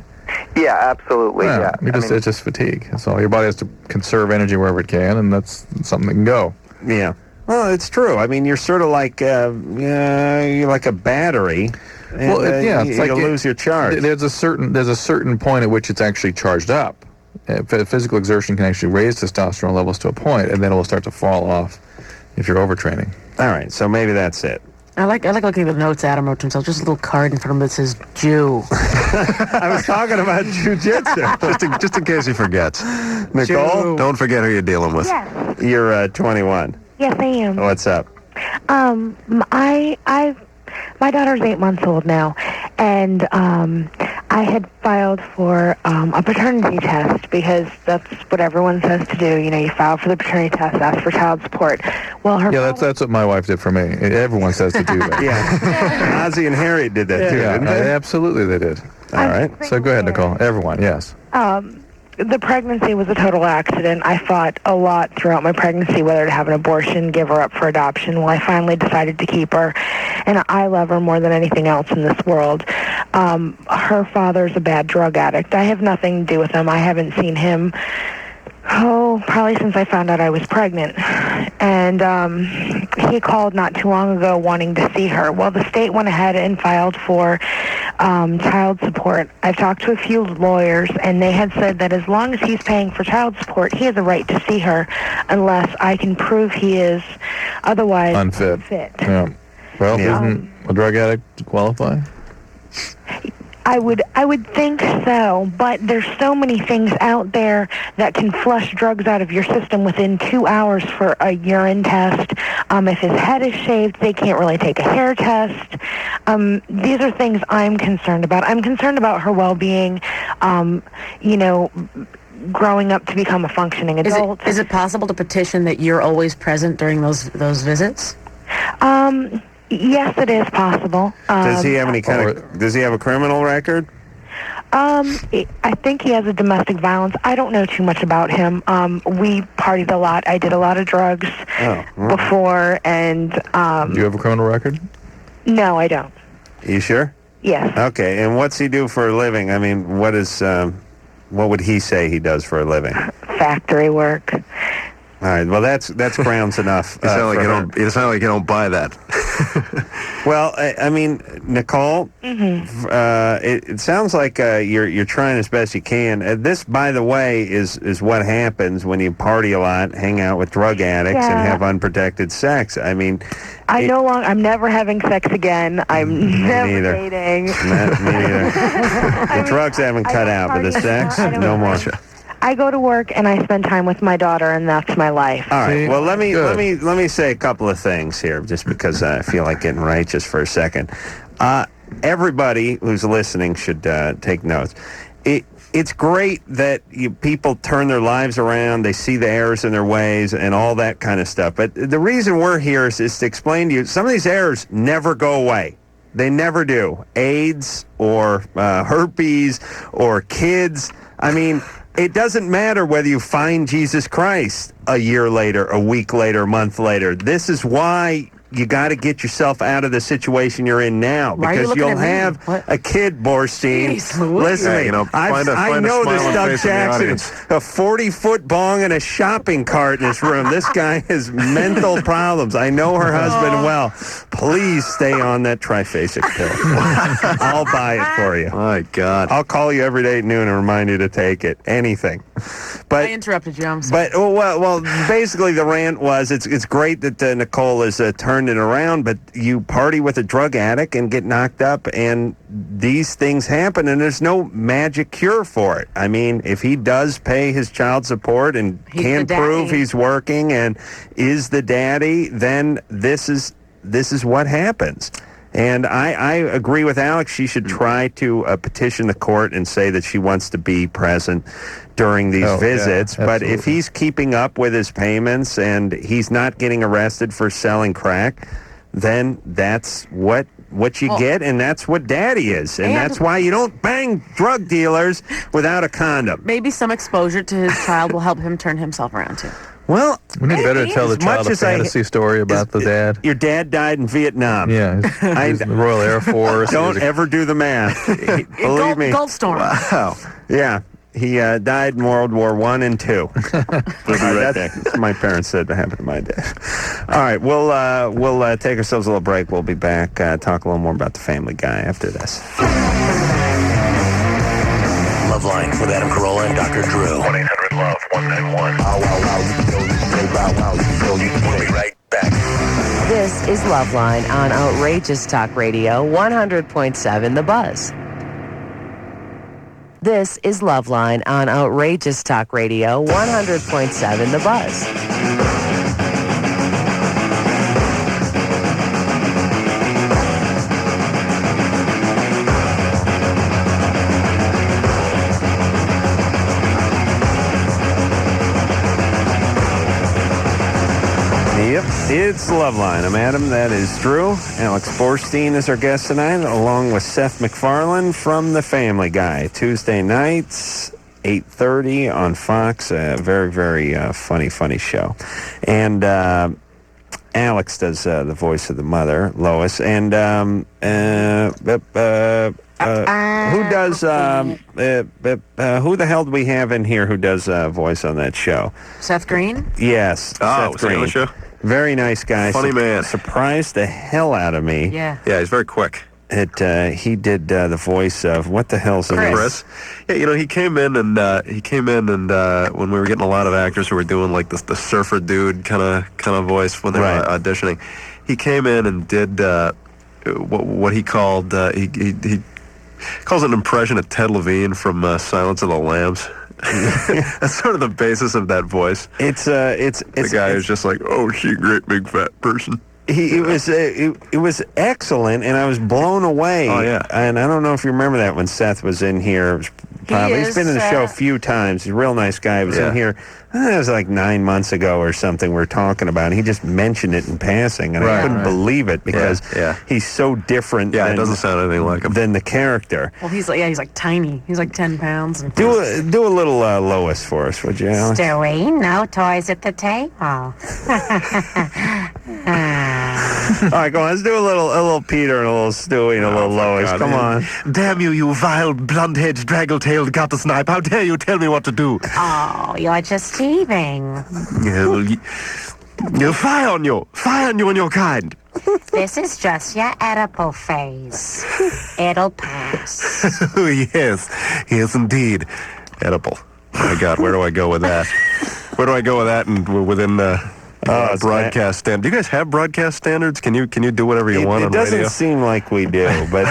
Yeah, absolutely. Yeah. It's just fatigue. That's all. Your body has to conserve energy wherever it can, and that's something that can go. Yeah. Well, it's true. I mean, you're sort of like you're like a battery. And, it's like you'll lose your charge. There's a certain point at which it's actually charged up. Physical exertion can actually raise testosterone levels to a point, and then it will start to fall off if you're overtraining. All right, so maybe that's it. I like looking at the notes Adam wrote to himself. Just a little card in front of him that says Jew. I was talking about jiu-jitsu. just in case he forgets. Nicole? Don't forget who you're dealing with. Yes. You're 21. Yes, I am. What's up? My daughter's 8 months old now, and I had filed for a paternity test because that's what everyone says to do. You know, you file for the paternity test, ask for child support. Well, that's what my wife did for me. Everyone says to do that. Yeah. Ozzie and Harriet did that too, didn't they? Absolutely they did. All right. So go ahead, Nicole. Everyone, yes. The pregnancy was a total accident. I fought a lot throughout my pregnancy whether to have an abortion, give her up for adoption. Well, I finally decided to keep her, and I love her more than anything else in this world. Her father's a bad drug addict. I have nothing to do with him. I haven't seen him, probably since I found out I was pregnant. And he called not too long ago wanting to see her. Well, the state went ahead and filed for child support. I've talked to a few lawyers, and they had said that as long as he's paying for child support, he has a right to see her unless I can prove he is otherwise unfit. Yeah. Well, doesn't a drug addict qualify? I would think so, but there's so many things out there that can flush drugs out of your system within 2 hours for a urine test. If his head is shaved, they can't really take a hair test. These are things I'm concerned about. I'm concerned about her well-being, growing up to become a functioning adult. Is it possible to petition that you're always present during those visits? Yes, it is possible. Does he have does he have a criminal record? I think he has a domestic violence. I don't know too much about him. We partied a lot. I did a lot of drugs before, and... Do you have a criminal record? No, I don't. You sure? Yes. Okay, and what's he do for a living? I mean, what would he say he does for a living? Factory work. All right, well, that's grounds enough. It sounds like you don't buy that. Well, I mean, Nicole, it sounds like you're trying as best you can. This, by the way, is what happens when you party a lot, hang out with drug addicts, and have unprotected sex. I mean, I'm never having sex again. I'm never dating. Me neither. The drugs haven't cut out, but the sex, no more. I go to work and I spend time with my daughter, and that's my life. All right. Well, let me say a couple of things here, just because I feel like getting righteous for a second. Everybody who's listening should take notes. It's great that people turn their lives around, they see the errors in their ways, and all that kind of stuff. But the reason we're here is to explain to you some of these errors never go away. They never do. AIDS or herpes or kids. I mean. It doesn't matter whether you find Jesus Christ a year later, a week later, a month later. This is why you got to get yourself out of the situation you're in now, because you'll have a kid, Borstein. Listen to me. I know this Doug Jackson, a 40-foot bong and a shopping cart in this room. This guy has mental problems. I know her husband well. Please stay on that triphasic pill. I'll buy it for you. My God. I'll call you every day at noon and remind you to take it. Anything. But I interrupted you. I'm sorry. But well, basically the rant was it's great that Nicole has turned it around, but you party with a drug addict and get knocked up, and these things happen, and there's no magic cure for it. I mean, if he does pay his child support and can prove he's working and is the daddy, then this is what happens. And I agree with Alex. She should try to petition the court and say that she wants to be present during these visits. But if he's keeping up with his payments and he's not getting arrested for selling crack, then that's what you get, and that's what daddy is. And that's why you don't bang drug dealers without a condom. Maybe some exposure to his child will help him turn himself around, too. Well, we need better to tell the child a fantasy story about the dad. Your dad died in Vietnam. Yeah, he's in the Royal Air Force. Don't ever do the math. Believe me. Gulf Storm. Wow. Yeah. He died in World War I and II. That's my parents said that happened to my dad. All right, we'll take ourselves a little break. We'll be back, talk a little more about the Family Guy after this. LoveLine with Adam Carolla and Dr. Drew. 1-800-LOVE-191. We'll be right back. This is LoveLine on Outrageous Talk Radio, 100.7 The Buzz. This is LoveLine on Outrageous Talk Radio, 100.7 The Buzz. Yep, it's LoveLine. I'm Adam. That is Drew. Alex Borstein is our guest tonight, along with Seth MacFarlane from The Family Guy. Tuesday nights, 8:30 on Fox. A very, very funny show. And Alex does the voice of the mother, Lois. And who does? Who the hell do we have in here who does voice on that show? Seth Green? Yes. Seth Green. On the show? Very nice guy. Funny man. Surprised the hell out of me. Yeah. Yeah, he's very quick. He did the voice of what the hell's the name? Chris. Yeah, he came in and when we were getting a lot of actors who were doing like the surfer dude kind of voice when they were auditioning, he came in and did what he called he calls it an impression of Ted Levine from Silence of the Lambs. That's sort of the basis of that voice. It's the guy who's just like, oh, she a great big fat person. It was excellent, and I was blown away. Oh, yeah. And I don't know if you remember that when Seth was in here. He's been in the show a few times. He's a real nice guy. He was in here, it was like 9 months ago or something we were talking about. And he just mentioned it in passing, and I couldn't believe it because he's so different. Yeah, it doesn't sound anything like him. Than the character. Well, he's like tiny. He's like 10 pounds. And do a little Lois for us, would you, Alex? Stewie, no toys at the table. All right, go on. Let's do a little Peter and a little Stewie and a little Lois. Come on. Damn you, you vile, blunt-headed, draggle-tailed gutter-snipe. How dare you tell me what to do? Oh, you're just teething. Yeah, well, fire on you and your kind. This is just your Oedipal phase. It'll pass. Oh, yes, indeed. Edible. My God, where do I go with that? Where do I go with that and within broadcast standard? Do you guys have broadcast standards? Can you do whatever you want on radio? It doesn't seem like we do, but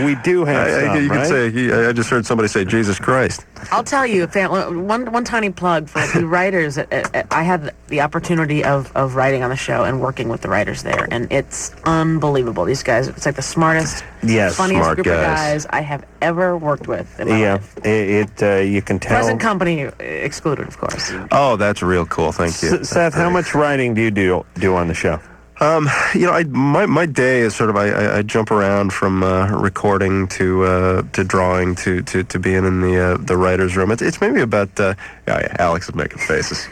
we do have some, you right? could say, I just heard somebody say, Jesus Christ. I'll tell you, one tiny plug for the writers. I had the opportunity of writing on the show and working with the writers there, and it's unbelievable. These guys, it's like the smartest, funniest smart group of guys I have ever worked with in my life. You can tell. Present company excluded, of course. Oh, that's real cool. Thank you. Seth, how much writing do you do on the show? My day is sort of I jump around from recording to drawing to being in the writer's room. It's maybe about Alex is making faces.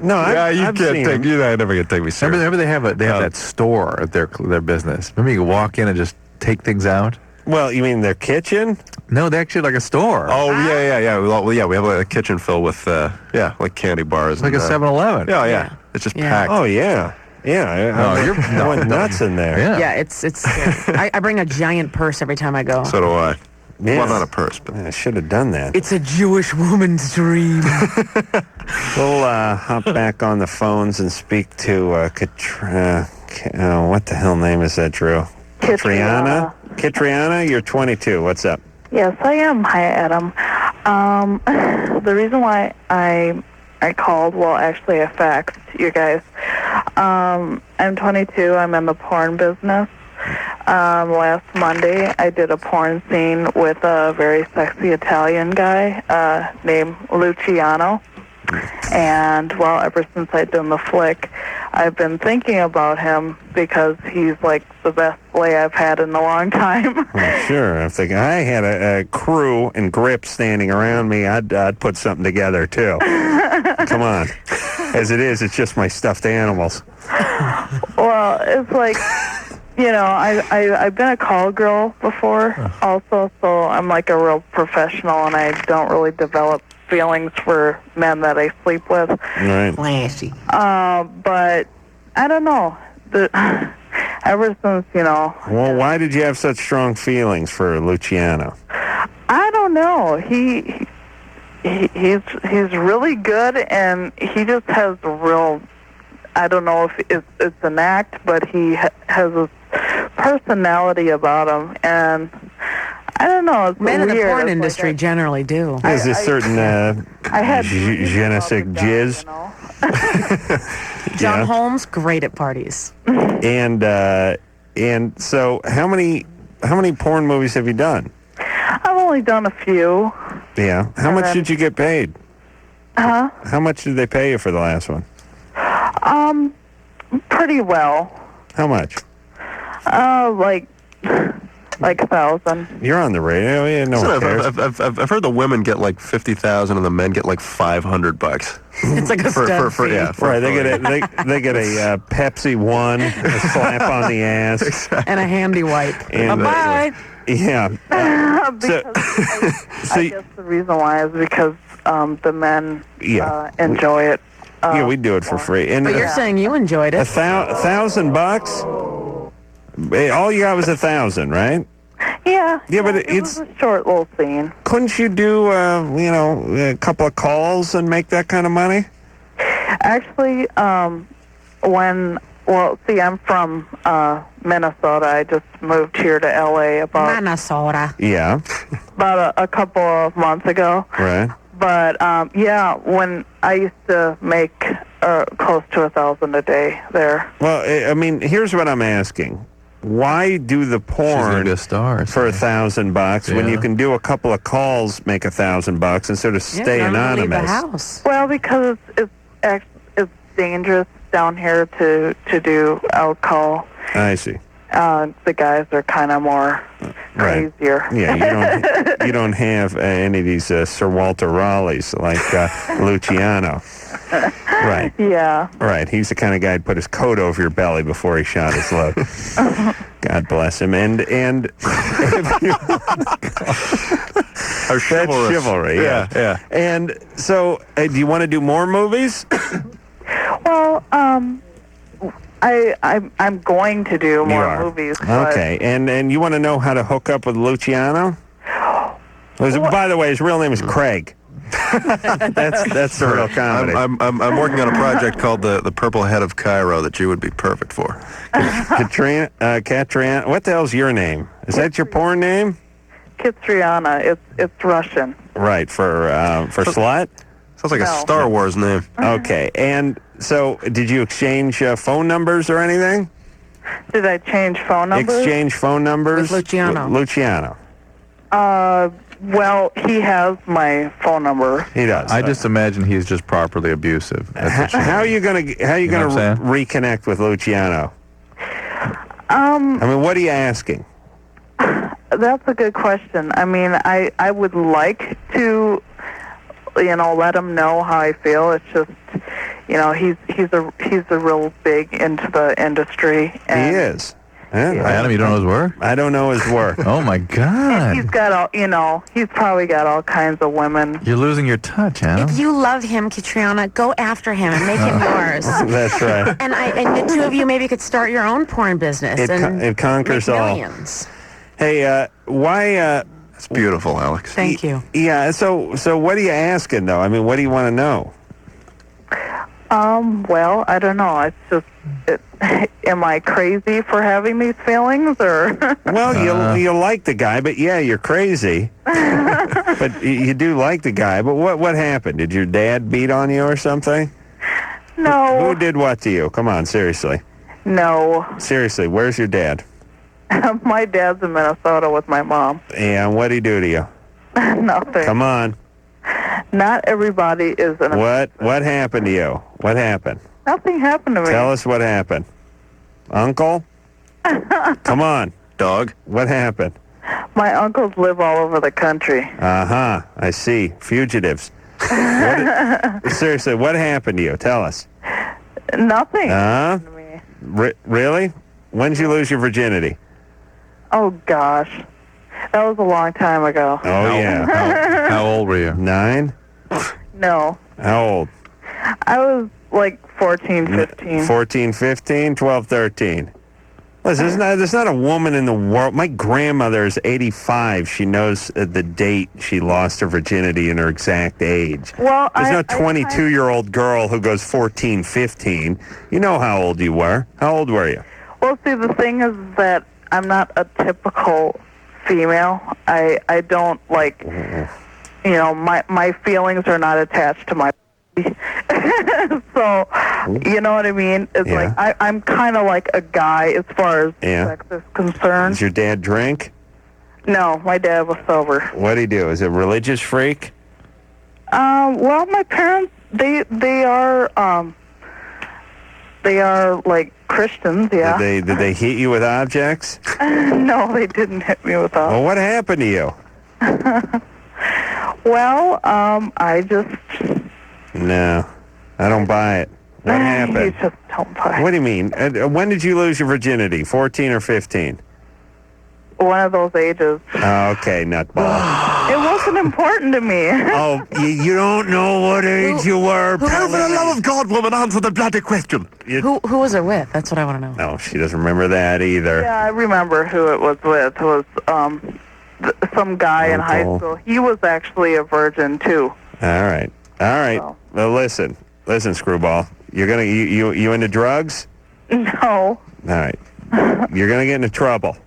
No, you can't take you. I never gonna take me serious. Remember they have that store at their business. Remember you can walk in and just take things out. Well, you mean their kitchen? No, they're actually like a store. Oh, yeah. Well, we have like a kitchen filled with, like candy bars. It's like a 7-Eleven. Yeah. It's just packed. Oh, yeah. Yeah, I went nuts in there. Yeah, it's scary. I bring a giant purse every time I go. So do I. Yes. Well, not a purse, but I should have done that. It's a Jewish woman's dream. We'll hop back on the phones and speak to what the hell name is that, Drew? Kitriana? Kitriana, you're 22. What's up? Yes, I am. Hi, Adam. The reason why I called, well, actually I faxed you guys. I'm 22. I'm in the porn business. Last Monday, I did a porn scene with a very sexy Italian guy named Luciano. And, well, ever since I'd done the flick, I've been thinking about him because he's like the best play I've had in a long time. Well, sure. If I had a crew and grip standing around me, I'd put something together, too. Come on. As it is, it's just my stuffed animals. Well, it's like... I've been a call girl before also, so I'm like a real professional, and I don't really develop feelings for men that I sleep with. Right. Flashy. But I don't know. Ever since, Well, why did you have such strong feelings for Luciano? I don't know. He's really good, and he just has a real... I don't know if it's an act, but he has a personality about him, and I don't know. It's Men in the weird. porn It's industry generally do. There's a certain je ne sais jizz. John Holmes, great at parties. And so how many porn movies have you done? I've only done a few. Yeah. How much did you get paid? Huh? How much did they pay you for the last one? Pretty well. How much? Like 1,000. You're on the radio. Yeah, no one cares. I've heard the women get like 50,000 and the men get like $500. It's like a stud fee. Right. They get a Pepsi One, a slap on the ass, and a handy wipe. Bye. Yeah. I guess the reason why is because the men enjoy it. Yeah, we do it for free. And but you're saying you enjoyed it. $1,000? All you got was 1,000, right? Yeah. Yeah, but it was a short little scene. Couldn't you do, a couple of calls and make that kind of money? Actually, I'm from Minnesota. I just moved here to L.A. about Minnesota. Yeah. about a couple of months ago. Right. But when I used to make close to $1,000 a day there. Well, I mean, here's what I'm asking. Why do the porn be a star, for $1,000 when Yeah. you can do a couple of calls, make $1,000 instead of stay anonymous? House. Well, because it's dangerous down here to do alcohol. I see. The guys are kind of more crazier. Yeah, you don't have any of these Sir Walter Raleighs like Luciano. Right. Yeah. Right. He's the kind of guy who'd put his coat over your belly before he shot his load. God bless him. And Our chivalrous. That's chivalry. Yeah. And so, do you want to do more movies? Well, I'm going to do more movies. But Okay. And you want to know how to hook up with Luciano? By the way, his real name is Craig. that's the real comedy. I'm working on a project called the Purple Head of Cairo that you would be perfect for. Katriana, what the hell's your name? Is that your porn name? Kitriana. It's Russian. Right, for slut? Sounds like a No. Star Wars name. Okay, and so did you exchange phone numbers or anything? Did I change phone numbers? Exchange phone numbers? With Luciano. Luciano. Well, he has my phone number. He does. I just imagine he's just properly abusive. That's what How are you gonna know what I'm saying? reconnect with Luciano? I mean, what are you asking? That's a good question. I mean, I would like to, let him know how I feel. It's just, he's a real big into the industry. And He is. Yeah. Adam, you don't know his work? I don't know his work. Oh my God! he's got all, he's probably got all kinds of women. You're losing your touch, Adam. If you love him, Katriana, go after him and make him yours. That's right. And the two of you maybe could start your own porn business. It conquers make all. millions. Hey, why? That's beautiful, Alex. Thank you. Yeah. So what are you asking though? I mean, what do you want to know? Well, I don't know. It's just, am I crazy for having these feelings, or? Well, you like the guy, but yeah, you're crazy. But you do like the guy. But what happened? Did your dad beat on you or something? No. Who did what to you? Come on, seriously. No. Seriously, where's your dad? My dad's in Minnesota with my mom. And what'd he do to you? Nothing. Come on. Not everybody is in a... What happened to you? What happened? Nothing happened to me. Tell us what happened. Uncle? Come on. Dog? What happened? My uncles live all over the country. Uh-huh. I see. Fugitives. Seriously, what happened to you? Tell us. Nothing Uh-huh. happened to me. Really? When did you lose your virginity? Oh, gosh. That was a long time ago. Oh, yeah. How old were you? 9? No. How old? I was like 14, 15. 14, 15, 12, 13. Listen, there's not a woman in the world. My grandmother is 85. She knows the date she lost her virginity and her exact age. Well, there's no 22-year-old girl who goes 14, 15. You know how old you were. How old were you? Well, see, the thing is that I'm not a typical female. I don't like, my feelings are not attached to my so, you know what I mean? It's Yeah. like, I'm kind of like a guy as far as sex is concerned. Does your dad drink? No, my dad was sober. What'd he do? Is he a religious freak? Well, my parents, they are like Christians, yeah. Did they hit you with objects? No, they didn't hit me with Well, what happened to you? Well, I just... No, I don't buy it. What happened? You just don't buy it. What do you mean? When did you lose your virginity? 14 or 15? One of those ages. Oh, okay, nutball. It wasn't important to me. Oh, you don't know what age you were. For the love of God, woman, answer the bloody question. Who was it with? That's what I want to know. No, she doesn't remember that either. Yeah, I remember who it was with. It was some guy in high school. He was actually a virgin, too. All right. Well, listen, Screwball. You into drugs? No. All right. You're gonna get into trouble.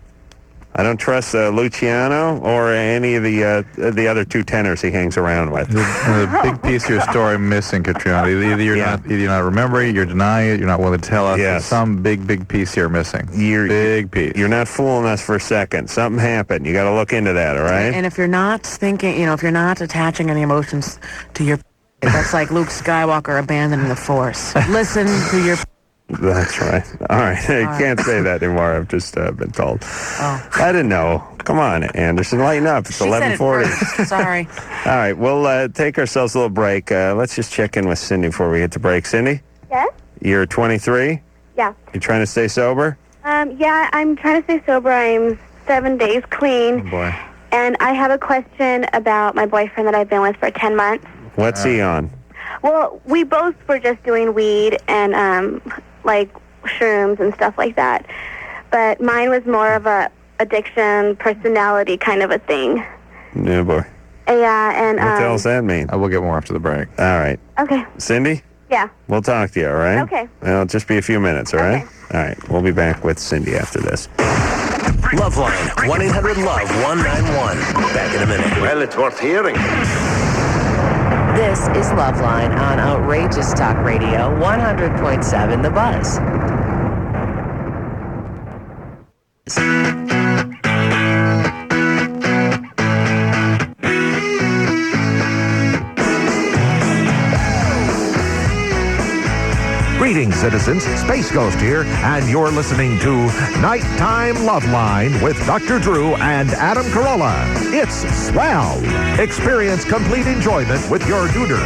I don't trust Luciano or any of the other two tenors he hangs around with. The big piece of your story missing, Catriona. Either you're not remembering, you're denying it, you're not willing to tell us. There's some big piece here missing. Big piece. You're not fooling us for a second. Something happened. You got to look into that, all right? And if you're not thinking, if you're not attaching any emotions to your, that's like Luke Skywalker abandoning the Force. Listen to your. That's right. All right. I can't say that anymore. I've just been told. Oh. I didn't know. Come on, Anderson. Lighten up. It's 11:40. Sorry. All right. We'll take ourselves a little break. Let's just check in with Cindy before we hit the break. Cindy? Yes? You're 23? Yeah. You're trying to stay sober? Yeah, I'm trying to stay sober. I'm 7 days clean. Oh, boy. And I have a question about my boyfriend that I've been with for 10 months. What's he on? Well, we both were just doing weed and, like, shrooms and stuff like that. But mine was more of a addiction, personality kind of a thing. Yeah, boy. Yeah, and... What the hell does that mean? We'll get more after the break. All right. Okay. Cindy? Yeah. We'll talk to you, all right? Okay. Well, it'll just be a few minutes, all right? All right. We'll be back with Cindy after this. LoveLine, 1-800-LOVE-191. Back in a minute. Well, it's worth hearing. This is LoveLine on Outrageous Talk Radio, 100.7 The Buzz. Greetings, citizens. Space Ghost here, and you're listening to Nighttime Loveline with Dr. Drew and Adam Carolla. It's swell. Experience complete enjoyment with your duder.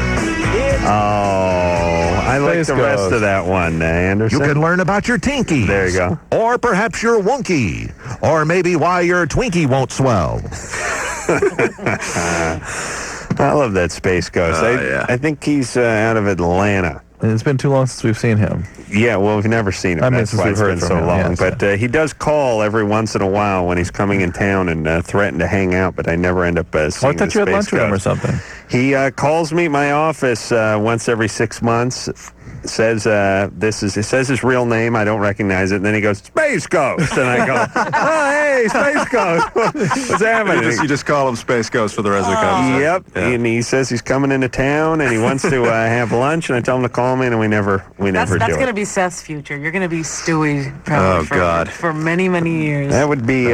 I like the rest of that one, Anderson. You can learn about your Tinkies. There you go. Or perhaps your Wonky. Or maybe why your Twinkie won't swell. I love that Space Ghost. I think he's out of Atlanta. It's been too long since we've seen him. Yeah, well, we've never seen him. I mean, That's since why we've it's heard been from so him, long. yes, But he does call every once in a while when he's coming in town and threaten to hang out, but I never end up seeing I thought you had lunch with him or something. He calls me at my office once every 6 months. Says says his real name. I don't recognize it. And then he goes, Space Ghost. And I go, oh, hey, Space Ghost. What's happening? You just call him Space Ghost for the rest of the conversation. Yep. Yeah. And he says he's coming into town and he wants to have lunch. And I tell him to call me, and we never do it. That's going to be Seth's future. You're going to be Stewie probably for many, many years. That would be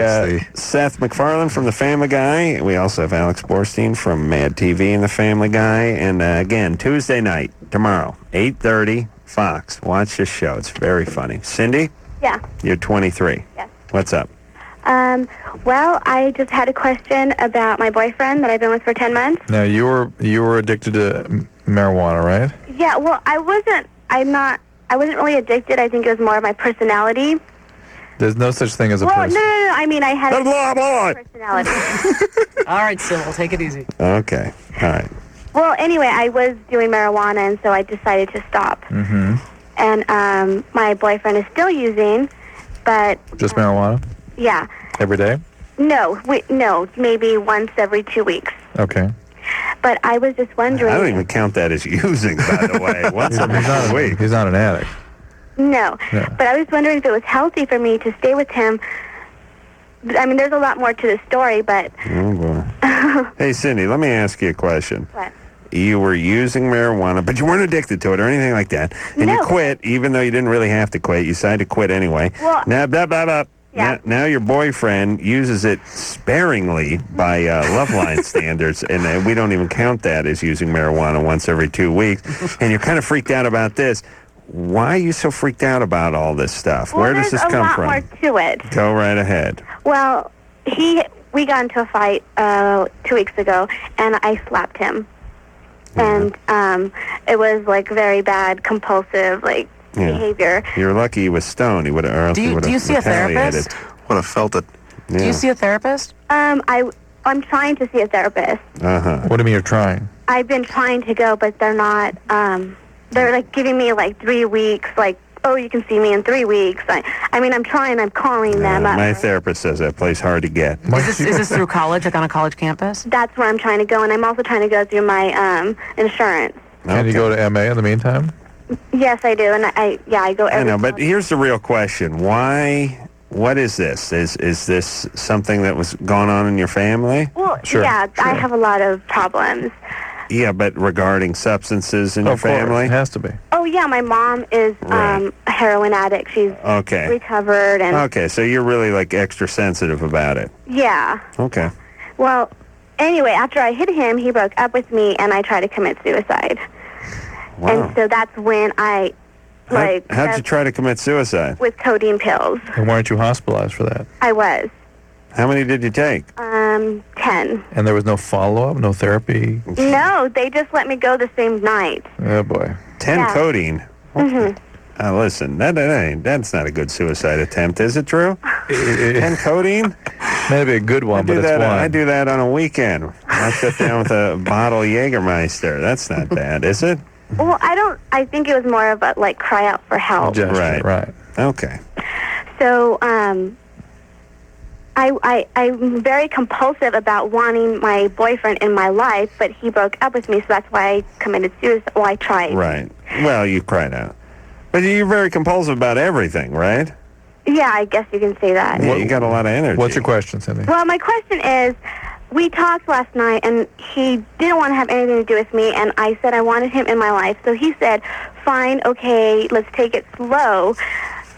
Seth MacFarlane from The Family Guy. We also have Alex Borstein from Mad TV and The Family Guy. And again, Tuesday night, tomorrow, 8:30, Fox. Watch this show. It's very funny. Cindy? Yeah. You're 23. Yes. What's up? Well, I just had a question about my boyfriend that I've been with for 10 months. Now, you were addicted to marijuana, right? Yeah, well, I wasn't really addicted. I think it was more of my personality. There's no such thing as a person. No. I mean, I had a personality. All right, Sybil, take it easy. Okay. All right. Well, anyway, I was doing marijuana, and so I decided to stop. Mm-hmm. And my boyfriend is still using, but... Just marijuana? Yeah. Every day? No, maybe once every 2 weeks. Okay. But I was just wondering... I don't even count that as using, by the way. Once every week. He's not an addict. No. But I was wondering if it was healthy for me to stay with him. I mean, there's a lot more to the story, but... Oh, boy. Hey, Cindy, let me ask you a question. What? You were using marijuana, but you weren't addicted to it or anything like that. And you quit, even though you didn't really have to quit. You decided to quit anyway. Well, now your boyfriend uses it sparingly by LoveLine standards, and we don't even count that as using marijuana once every 2 weeks. And you're kind of freaked out about this. Why are you so freaked out about all this stuff? Well, Where does this come from? there's a lot more to it. Go right ahead. Well, we got into a fight 2 weeks ago, and I slapped him. And it was, like, very bad, compulsive, behavior. You're lucky he was stoned. He would have. Do you see a therapist? Would have felt it. Yeah. Do you see a therapist? I'm trying to see a therapist. What do you mean you're trying? I've been trying to go, but they're not. They're like giving me like 3 weeks. Like, oh, you can see me in 3 weeks. I mean, I'm trying. I'm calling them. My therapist says that place hard to get. Is this through college, like on a college campus? That's where I'm trying to go, and I'm also trying to go through my insurance. Can you go to MA in the meantime? Yes, I do, and I go every. I know, but here's the real question: why? What is this? Is this something that was going on in your family? Well, yeah, I have a lot of problems. Yeah, but regarding substances in your family? It has to be. Oh, yeah, my mom is a heroin addict. She's Okay. recovered, and Okay, so you're really like extra sensitive about it. yeah. Okay. Well, anyway, after I hit him, he broke up with me, and I tried to commit suicide. Wow. And so that's when I, How'd you try to commit suicide? with codeine pills. And weren't you hospitalized for that? I was. How many did you take? 10. And there was no follow-up, no therapy? No, they just let me go the same night. Oh, boy. 10 Yeah. codeine? Mm-hmm. Listen, that's not a good suicide attempt, is it, Drew? 10 codeine? Maybe a good one, but it's one. I do that on a weekend. I sit down with a bottle of Jägermeister. That's not bad, is it? Well, I think it was more of a, cry out for help. Right. Okay. So, I'm very compulsive about wanting my boyfriend in my life, but he broke up with me, so that's why I committed suicide. Well, I tried. Right. Well, you cried out. But you're very compulsive about everything, right? Yeah, I guess you can say that. Yeah, you got a lot of energy. What's your question, Cindy? Well, my question is, we talked last night, and he didn't want to have anything to do with me, and I said I wanted him in my life. So he said, fine, okay, let's take it slow.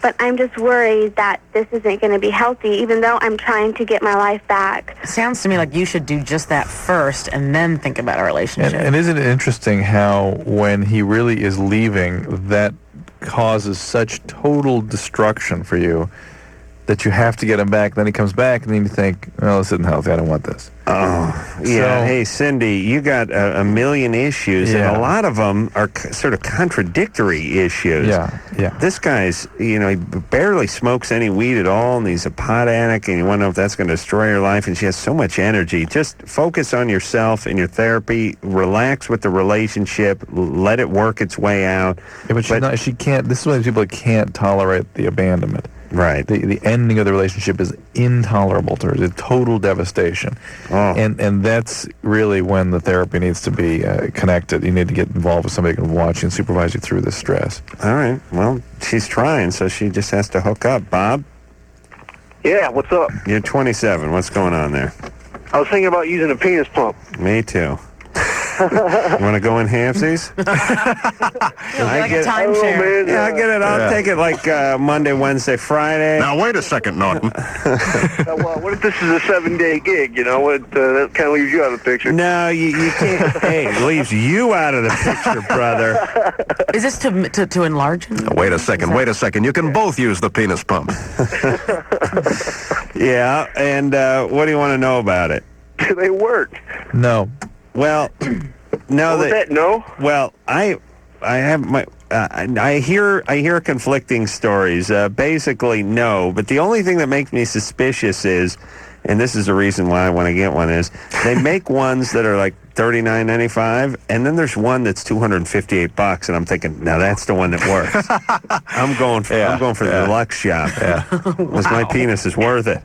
But I'm just worried that this isn't going to be healthy, even though I'm trying to get my life back. It sounds to me like you should do just that first and then think about a relationship. And isn't it interesting how when he really is leaving, that causes such total destruction for you that you have to get him back. Then he comes back, and then you think, well, this isn't healthy. I don't want this. Oh, yeah. So- Hey, Cindy, you got a million issues, and a lot of them are sort of contradictory issues. Yeah. This guy's, he barely smokes any weed at all, and he's a pot addict, and you want to know if that's going to destroy her life, and she has so much energy. Just focus on yourself and your therapy. Relax with the relationship. Let it work its way out. Yeah, but she can't. This is one of the people that can't tolerate the abandonment. Right. The ending of the relationship is intolerable to her. It's total devastation. Oh. And that's really when the therapy needs to be connected. You need to get involved with somebody who can watch you and supervise you through this stress. All right. Well, she's trying, so she just has to hook up. Bob? Yeah, what's up? You're 27. What's going on there? I was thinking about using a penis pump. Me too. You want to go in halfsies? I get timeshare. Yeah, I get it. I'll take it like Monday, Wednesday, Friday. Now, wait a second, Norton. What if this is a 7-day gig? That kind of leaves you out of the picture. No, you can't. Hey, it leaves you out of the picture, brother. Is this to enlarge him? Wait a second. You can both use the penis pump. Yeah, and what do you want to know about it? Do they work? No. Well, no. What was that? No. Well, I have my. I hear conflicting stories. Basically, no. But the only thing that makes me suspicious is, and this is the reason why I want to get one, is they make ones that are like $39.95, and then there's one that's $258, and I'm thinking, now that's the one that works. I'm going for the deluxe shop. Because my penis is worth it.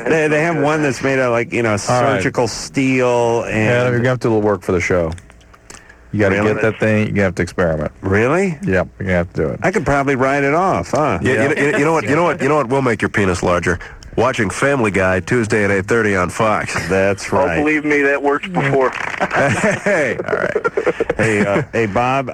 they have one that's made out of surgical steel, and you're gonna have to do a little work for the show. You got to get that thing. You're gonna have to experiment. Really? Yep, you're gonna have to do it. I could probably write it off, huh? Yeah. You know what will make your penis larger? Watching Family Guy Tuesday at 8:30 on Fox. That's Oh, right. believe me, that worked before. Hey, all right. Hey, Bob.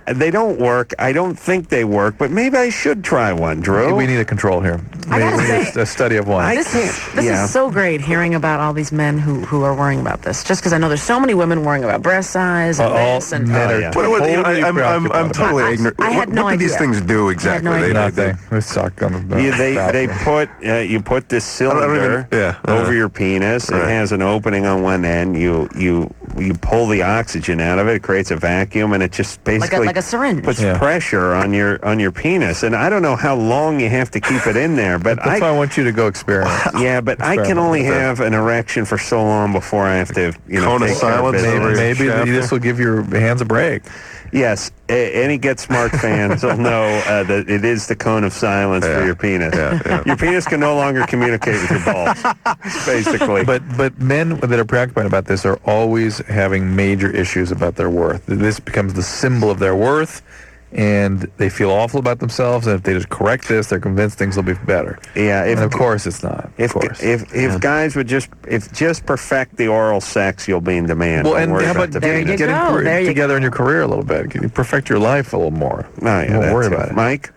They don't work. I don't think they work, but maybe I should try one, Drew. We need a control here. We need a study of one. This is so great hearing about all these men who are worrying about this. Just because I know there's so many women worrying about breast size and this and I'm totally ignorant. I had no what do these idea. things do exactly? Nothing. We suck on the. They put you put this cylinder over your penis. It has an opening on one end. You pull the oxygen out of it. It creates a vacuum, and it just basically like a syringe. puts pressure on your penis. And I don't know how long you have to keep it in there, but That's why I want you to go experiment. Yeah, but I can only have an erection for so long before I have to, Cone of take care of silence. business. Maybe this will give your hands a break. Yes, any Get Smart fans will know that it is the cone of silence for your penis. Your penis can no longer communicate with your balls, basically. But men that are preoccupied about this are. are always having major issues about their worth. This becomes the symbol of their worth, and they feel awful about themselves, and if they just correct this, they're convinced things will be better. Yeah, and of course it's not. If guys would just perfect the oral sex, you'll be in demand. Well, Don't and worry how about about the penis. getting together in your career a little bit? Can you perfect your life a little more? Oh, yeah, Don't worry about it. Mike?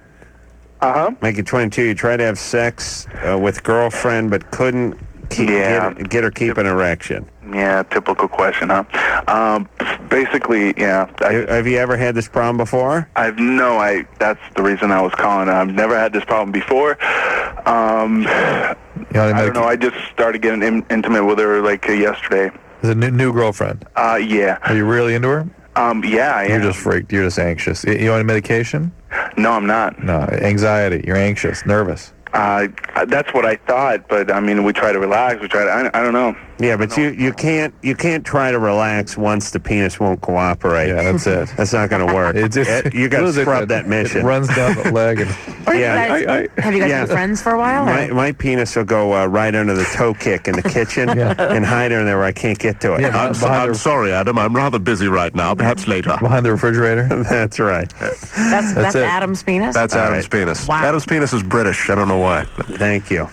Mike, you're 22. You tried to have sex with girlfriend, but couldn't get her keep an erection. Yeah, typical question, huh? Basically, yeah. Have you ever had this problem before? That's the reason I was calling. I've never had this problem before. I don't know. I just started getting intimate with her like yesterday. Is it a new girlfriend? Yeah. Are you really into her? Yeah, I am. You're just freaked. You're just anxious. You on medication? No, I'm not. No, anxiety. You're anxious, nervous. That's what I thought, but I mean, we try to relax. We try to. I don't know. Yeah, but you can't try to relax once the penis won't cooperate. Yeah, that's it. That's not going to work. You got to scrub that mission. It runs down the leg. And have you guys been friends for a while? My penis will go right under the toe kick in the kitchen and hide under there where I can't get to it. Yeah, I'm sorry, Adam. I'm rather busy right now. Perhaps later. Behind the refrigerator? That's right. That's Adam's penis? That's Adam's penis. Wow. Adam's penis is British. I don't know why. Thank you.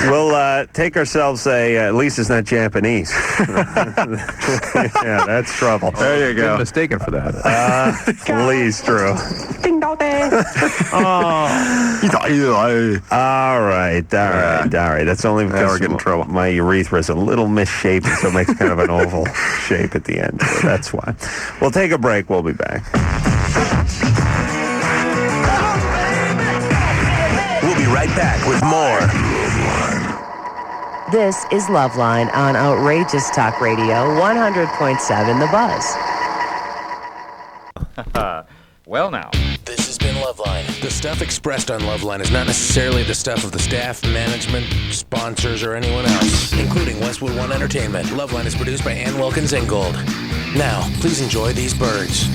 We'll take ourselves at least it's not Japanese. Yeah, that's trouble. There you go. Been mistaken for that. Please, Drew. Ding dong day. All right. That's only because get in trouble. My urethra is a little misshapen, so it makes kind of an oval shape at the end. So that's why. We'll take a break. We'll be back. We'll be right back with more. This is LoveLine on Outrageous Talk Radio, 100.7 The Buzz. Well, now. This has been LoveLine. The stuff expressed on LoveLine is not necessarily the stuff of the staff, management, sponsors, or anyone else, including Westwood One Entertainment. LoveLine is produced by Ann Wilkins Ingold. Now, please enjoy these birds.